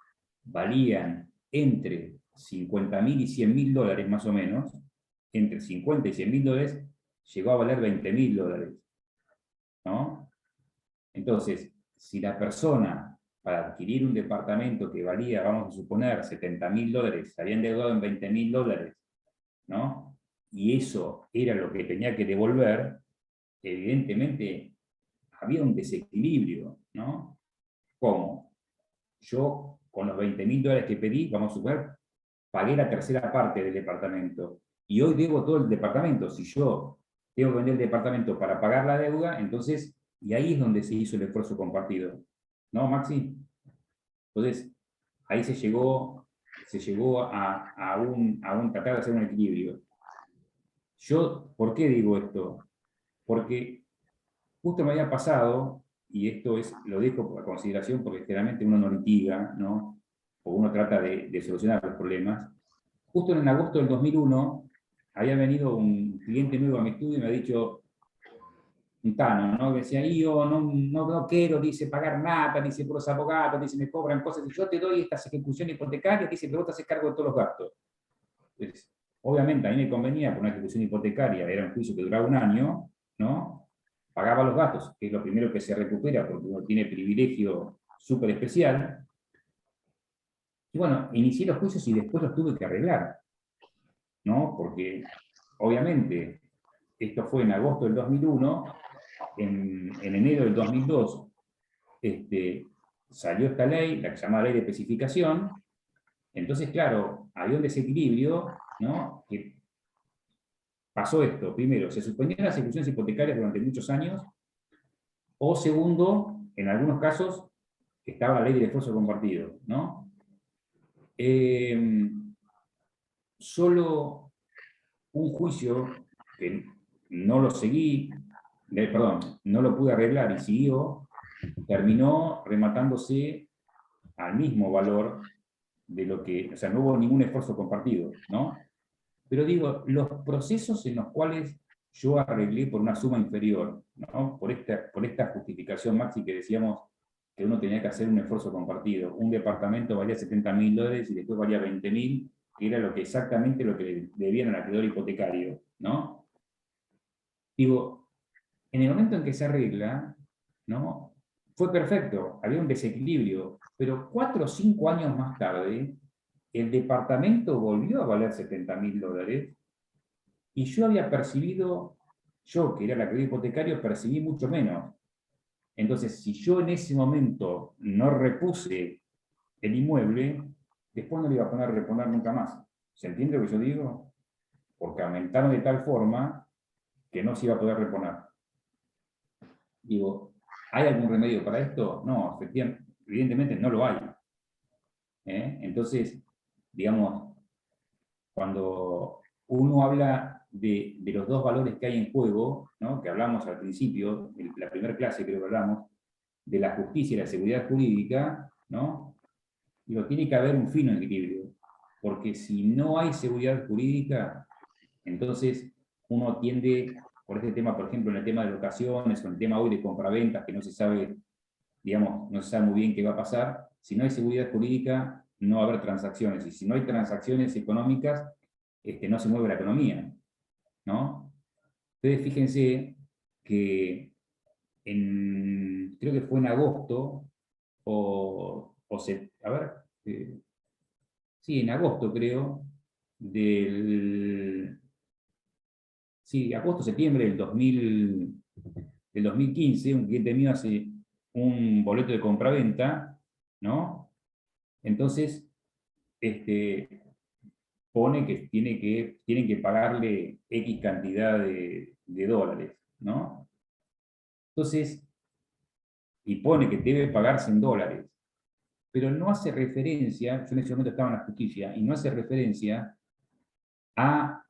valían entre 50.000 y 100.000 dólares más o menos, entre 50 y 100.000 dólares, llegó a valer 20.000 dólares, ¿no? Entonces, si la persona, para adquirir un departamento que valía, vamos a suponer, 70.000 dólares, se había endeudado en 20.000 dólares, ¿no? Y eso era lo que tenía que devolver, evidentemente había un desequilibrio, ¿no? ¿Cómo? Yo, con los 20.000 dólares que pedí, vamos a suponer, pagué la tercera parte del departamento. Y hoy debo todo el departamento. Si yo tengo que vender el departamento para pagar la deuda, entonces, y ahí es donde se hizo el esfuerzo compartido. ¿No, Maxi? Entonces, ahí se llegó a un tratar de hacer un equilibrio. Yo, ¿por qué digo esto? Porque justo me había pasado, y esto lo dejo a consideración porque generalmente uno no litiga, ¿no? O uno trata de solucionar los problemas. Justo en agosto del 2001, había venido un cliente nuevo a mi estudio y me ha dicho, un Tano, ¿no? Que decía, yo no quiero, dice, pagar nada, dice, por los abogados, dice, me cobran cosas, y yo te doy estas ejecuciones hipotecarias, dice, pero vos te haces cargo de todos los gastos. Entonces, obviamente, a mí me convenía, por una ejecución hipotecaria, era un juicio que duraba un año, ¿no? Pagaba los gastos, que es lo primero que se recupera, porque uno tiene privilegio súper especial. Y bueno, inicié los juicios y después los tuve que arreglar, ¿no? Porque, obviamente, esto fue en agosto del 2001, en enero del 2002 salió esta ley, la que se llama Ley de Especificación. Entonces, claro, había un desequilibrio, ¿no? Que pasó esto. Primero, se suspendieron las ejecuciones hipotecarias durante muchos años, o segundo, en algunos casos, estaba la ley del esfuerzo compartido, ¿no? Solo un juicio que no lo seguí, no lo pude arreglar y siguió, terminó rematándose al mismo valor de lo que, o sea, no hubo ningún esfuerzo compartido, ¿no? Pero digo, los procesos en los cuales yo arreglé por una suma inferior, ¿no? Por esta justificación, Maxi, que decíamos que uno tenía que hacer un esfuerzo compartido. Un departamento valía 70.000 dólares y después valía 20.000, que era exactamente lo que debían al acreedor hipotecario, ¿no? Digo, en el momento en que se arregla, ¿no? Fue perfecto, había un desequilibrio, pero 4 o 5 años más tarde, el departamento volvió a valer 70.000 dólares, y yo había percibido, yo que era el acreedor hipotecario, percibí mucho menos. Entonces, si yo en ese momento no repuse el inmueble, después no le iba a poder reponer nunca más. ¿Se entiende lo que yo digo? Porque aumentaron de tal forma que no se iba a poder reponer. Digo, ¿hay algún remedio para esto? No, evidentemente no lo hay. Entonces, digamos, cuando uno habla de los dos valores que hay en juego, ¿no? Que hablamos al principio, en la primera clase creo que hablamos, de la justicia y la seguridad jurídica, ¿no? Digo, tiene que haber un fino equilibrio, porque si no hay seguridad jurídica, entonces uno tiende, por este tema, por ejemplo, en el tema de locaciones, o en el tema hoy de compraventas, que no se sabe, digamos, no se sabe muy bien qué va a pasar, si no hay seguridad jurídica, no va a haber transacciones, y si no hay transacciones económicas, no se mueve la economía, ¿no? Ustedes fíjense que creo que fue en agosto, sí, en agosto creo, agosto, septiembre del 2015, un cliente mío hace un boleto de compraventa, ¿no? Entonces, pone que tienen que pagarle X cantidad de dólares, ¿no? Entonces, y pone que debe pagarse en dólares, pero no hace referencia, yo en ese momento estaba en la justicia, y no hace referencia a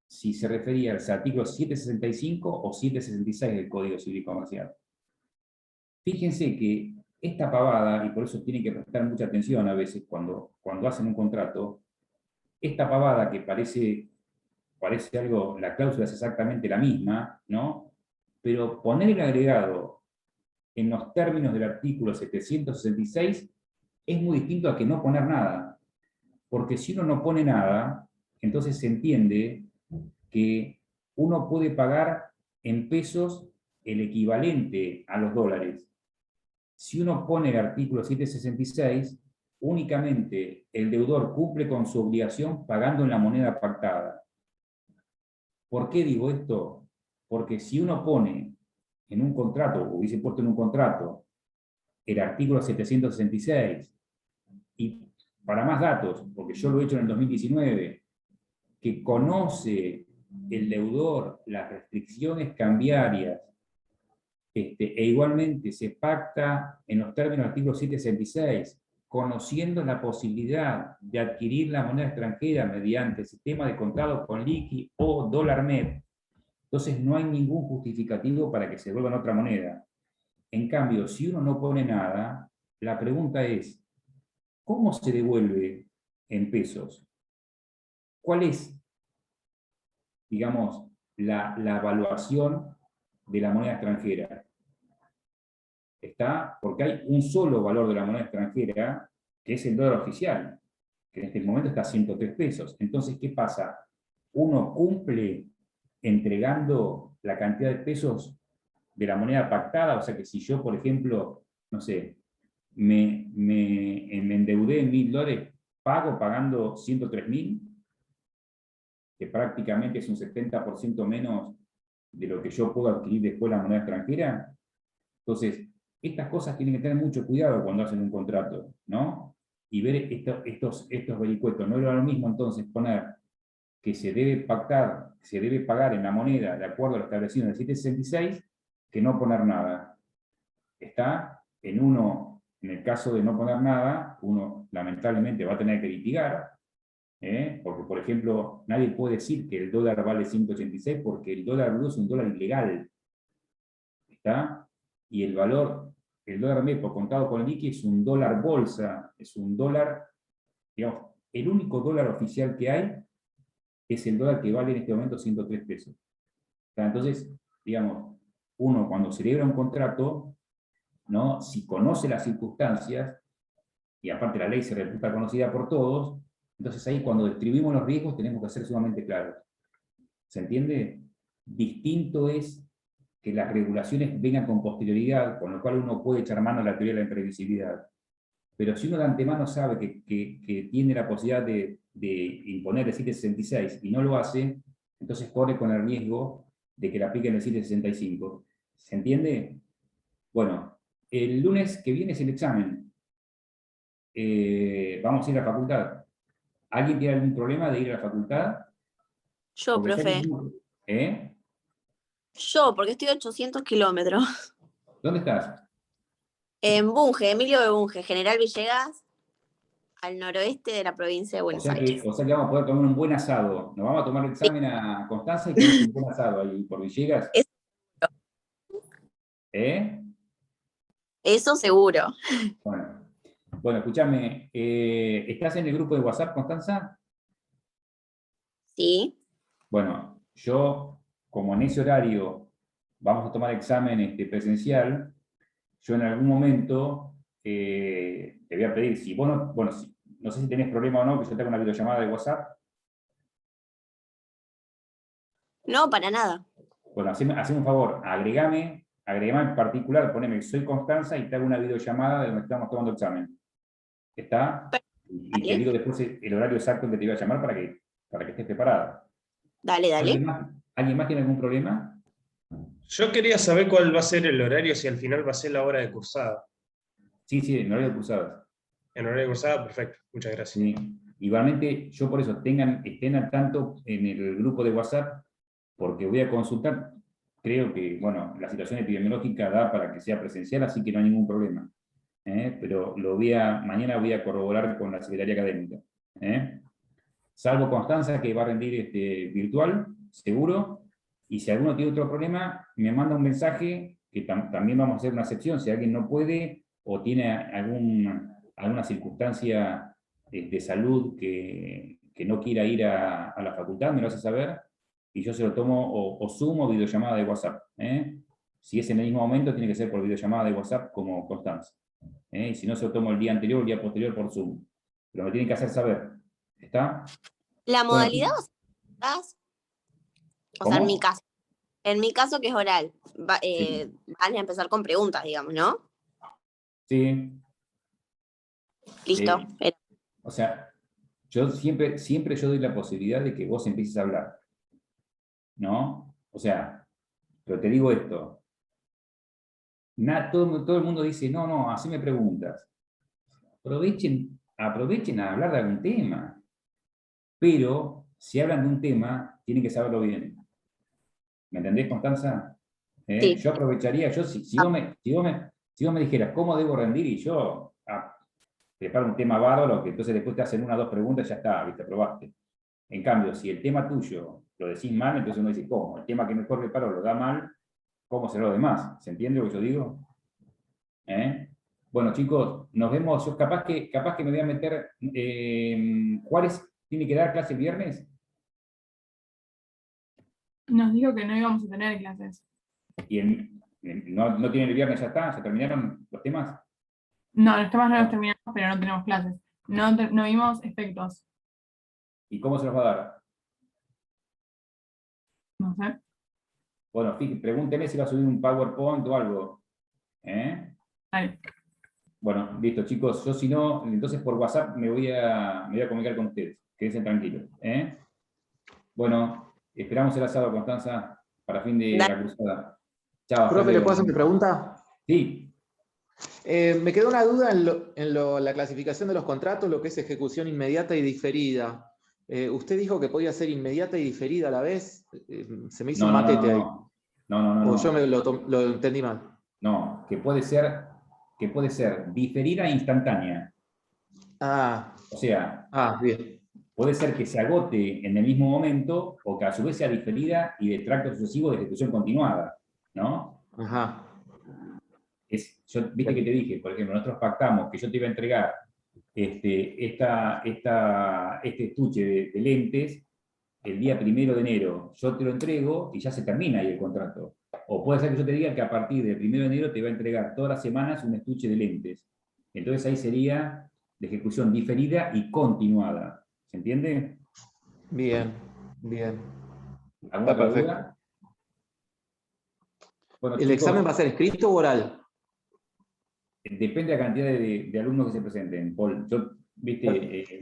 si se refería al artículo 765 o 766 del Código Civil y Comercial. Fíjense que esta pavada, y por eso tienen que prestar mucha atención a veces cuando hacen un contrato, esta pavada que parece algo, la cláusula es exactamente la misma, ¿no? Pero poner el agregado en los términos del artículo 766 es muy distinto a que no poner nada. Porque si uno no pone nada, entonces se entiende que uno puede pagar en pesos el equivalente a los dólares. Si uno pone el artículo 766, únicamente el deudor cumple con su obligación pagando en la moneda pactada. ¿Por qué digo esto? Porque si uno pone en un contrato, o hubiese puesto en un contrato, el artículo 766, y para más datos, porque yo lo he hecho en el 2019, que conoce el deudor las restricciones cambiarias, e igualmente se pacta en los términos del artículo 766, conociendo la posibilidad de adquirir la moneda extranjera mediante el sistema de contado con liqui o dólar MEP, entonces no hay ningún justificativo para que se devuelva en otra moneda. En cambio, si uno no pone nada, la pregunta es, ¿cómo se devuelve en pesos? ¿Cuál es, digamos, la evaluación de la moneda extranjera? ¿Está? Porque hay un solo valor de la moneda extranjera, que es el dólar oficial, que en este momento está a 103 pesos. Entonces, ¿qué pasa? Uno cumple entregando la cantidad de pesos de la moneda pactada, o sea que si yo, por ejemplo, no sé, me endeudé en $1.000, pago pagando 103.000, que prácticamente es un 70% menos de lo que yo puedo adquirir después la moneda extranjera. Entonces, estas cosas tienen que tener mucho cuidado cuando hacen un contrato, ¿no? Y ver estos vericuetos. No era lo mismo entonces poner que se debe pactar, se debe pagar en la moneda de acuerdo a lo establecido en el 766, que no poner nada. Está en el caso de no poner nada, uno lamentablemente va a tener que litigar, porque, por ejemplo, nadie puede decir que el dólar vale 186 porque el dólar blue es un dólar ilegal. ¿Está? Y el dólar MEP por contado con liqui es un dólar bolsa, es un dólar, digamos, el único dólar oficial que hay es el dólar que vale en este momento 103 pesos. ¿Está? Entonces, digamos, uno cuando celebra un contrato, ¿no? Si conoce las circunstancias, y aparte la ley se reputa conocida por todos, entonces ahí cuando distribuimos los riesgos tenemos que ser sumamente claros. ¿Se entiende? Distinto es que las regulaciones vengan con posterioridad, con lo cual uno puede echar mano a la teoría de la imprevisibilidad. Pero si uno de antemano sabe que tiene la posibilidad de imponer el 766 y no lo hace, entonces corre con el riesgo de que le apliquen el 765. ¿Se entiende? Bueno, el lunes que viene es el examen. Vamos a ir a la facultad. ¿Alguien tiene algún problema de ir a la facultad? Yo, Porque profe. Yo, porque estoy a 800 kilómetros. ¿Dónde estás? En Bunge, Emilio de Bunge, General Villegas, al noroeste de la provincia de Buenos Aires. O sea que vamos a poder tomar un buen asado. Nos vamos a tomar el examen a Constanza y tenemos un buen asado ahí por Villegas. Eso seguro. Bueno, escúchame, ¿estás en el grupo de WhatsApp, Constanza? Sí. Bueno, yo, como en ese horario vamos a tomar examen presencial, yo en algún momento te voy a pedir, si vos no, bueno, no sé si tenés problema o no, que yo te haga una videollamada de WhatsApp. No, para nada. Bueno, haceme un favor, agregame en particular, poneme soy Constanza y te hago una videollamada de donde estamos tomando examen. ¿Está? Y te digo después el horario exacto en que te iba a llamar para que estés preparada. Dale. ¿Alguien más tiene algún problema? Yo quería saber cuál va a ser el horario, si al final va a ser la hora de cursada. Sí, en horario de cursadas. En horario de cursada, perfecto. Muchas gracias. Sí. Igualmente, yo por eso, estén al tanto en el grupo de WhatsApp, porque voy a consultar. Creo que, bueno, la situación epidemiológica da para que sea presencial, así que no hay ningún problema. Pero mañana voy a corroborar con la Secretaría Académica. Salvo Constanza, que va a rendir virtual, seguro. Y si alguno tiene otro problema, me manda un mensaje, que también vamos a hacer una excepción. Si alguien no puede o tiene alguna circunstancia de salud que no quiera ir a la facultad, me lo hace saber, y yo se lo tomo o Zoom o videollamada de WhatsApp. Si es en el mismo momento, tiene que ser por videollamada de WhatsApp como Constanza. Y si no, se lo tomo el día anterior o el día posterior por Zoom. Pero me tienen que hacer saber. ¿Está? La Bueno, modalidad, o sea, ¿cómo? en mi caso que es oral, Sí. van a empezar con preguntas, digamos, ¿no? Sí. Listo. O sea, yo siempre yo doy la posibilidad de que vos empieces a hablar. ¿No? O sea, pero te digo esto. Todo el mundo dice, no, así me preguntas. Aprovechen a hablar de algún tema. Pero, si hablan de un tema, tienen que saberlo bien. ¿Me entendés, Constanza? Sí. Yo aprovecharía, si vos me dijeras cómo debo rendir y yo preparo un tema bárbaro, que entonces después te hacen 1 o 2 preguntas y ya está, ¿viste? Probaste. En cambio, si el tema tuyo lo decís mal, entonces uno dice, ¿cómo? El tema que mejor preparo lo da mal, ¿cómo será lo demás? ¿Se entiende lo que yo digo? Bueno, chicos, nos vemos. Yo capaz que me voy a meter. ¿Juárez tiene que dar clase el viernes? Nos dijo que no íbamos a tener clases. ¿Y no tiene el viernes, ya está? ¿Se terminaron los temas? No, los temas no los terminamos, pero no tenemos clases. No vimos efectos. ¿Y cómo se los va a dar? No sé. Bueno, pregúnteme si va a subir un PowerPoint o algo. Ahí. Bueno, listo, chicos. Yo si no, entonces por WhatsApp me voy a comunicar con ustedes. Quédense tranquilos. Bueno, esperamos el asado, Constanza, para fin de la cruzada. Chao. Profe, ¿le puedo hacer mi pregunta? Sí. Me quedó una duda en la clasificación de los contratos, lo que es ejecución inmediata y diferida. Usted dijo que podía ser inmediata y diferida a la vez. Se me hizo un matete ahí. No. O yo lo entendí mal. No, que puede ser diferida e instantánea. O sea, bien. puede ser que se agote en el mismo momento o que a su vez sea diferida y de tracto sucesivo de ejecución continuada, ¿no? Ajá. Viste que te dije, por ejemplo, nosotros pactamos que yo te iba a entregar este estuche de lentes el día 1 de enero. Yo te lo entrego y ya se termina ahí el contrato. O puede ser que yo te diga que a partir del 1 de enero te va a entregar todas las semanas un estuche de lentes. Entonces ahí sería de ejecución diferida y continuada. ¿Se entiende? Bien. ¿Alguna otra duda? Bueno, ¿El chicos, examen va a ser escrito o oral? Depende de la cantidad de alumnos que se presenten, Paul. Yo,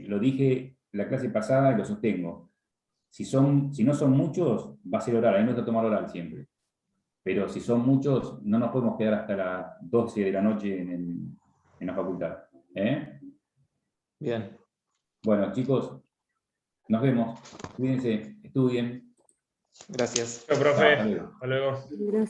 lo dije la clase pasada y lo sostengo. Si no son muchos, va a ser oral. A mí me gusta tomar oral siempre. Pero si son muchos, no nos podemos quedar hasta las 12 de la noche en la facultad. Bien. Bueno, chicos, nos vemos. Cuídense, estudien. Gracias. Chao, profe. Hasta luego. Hasta luego.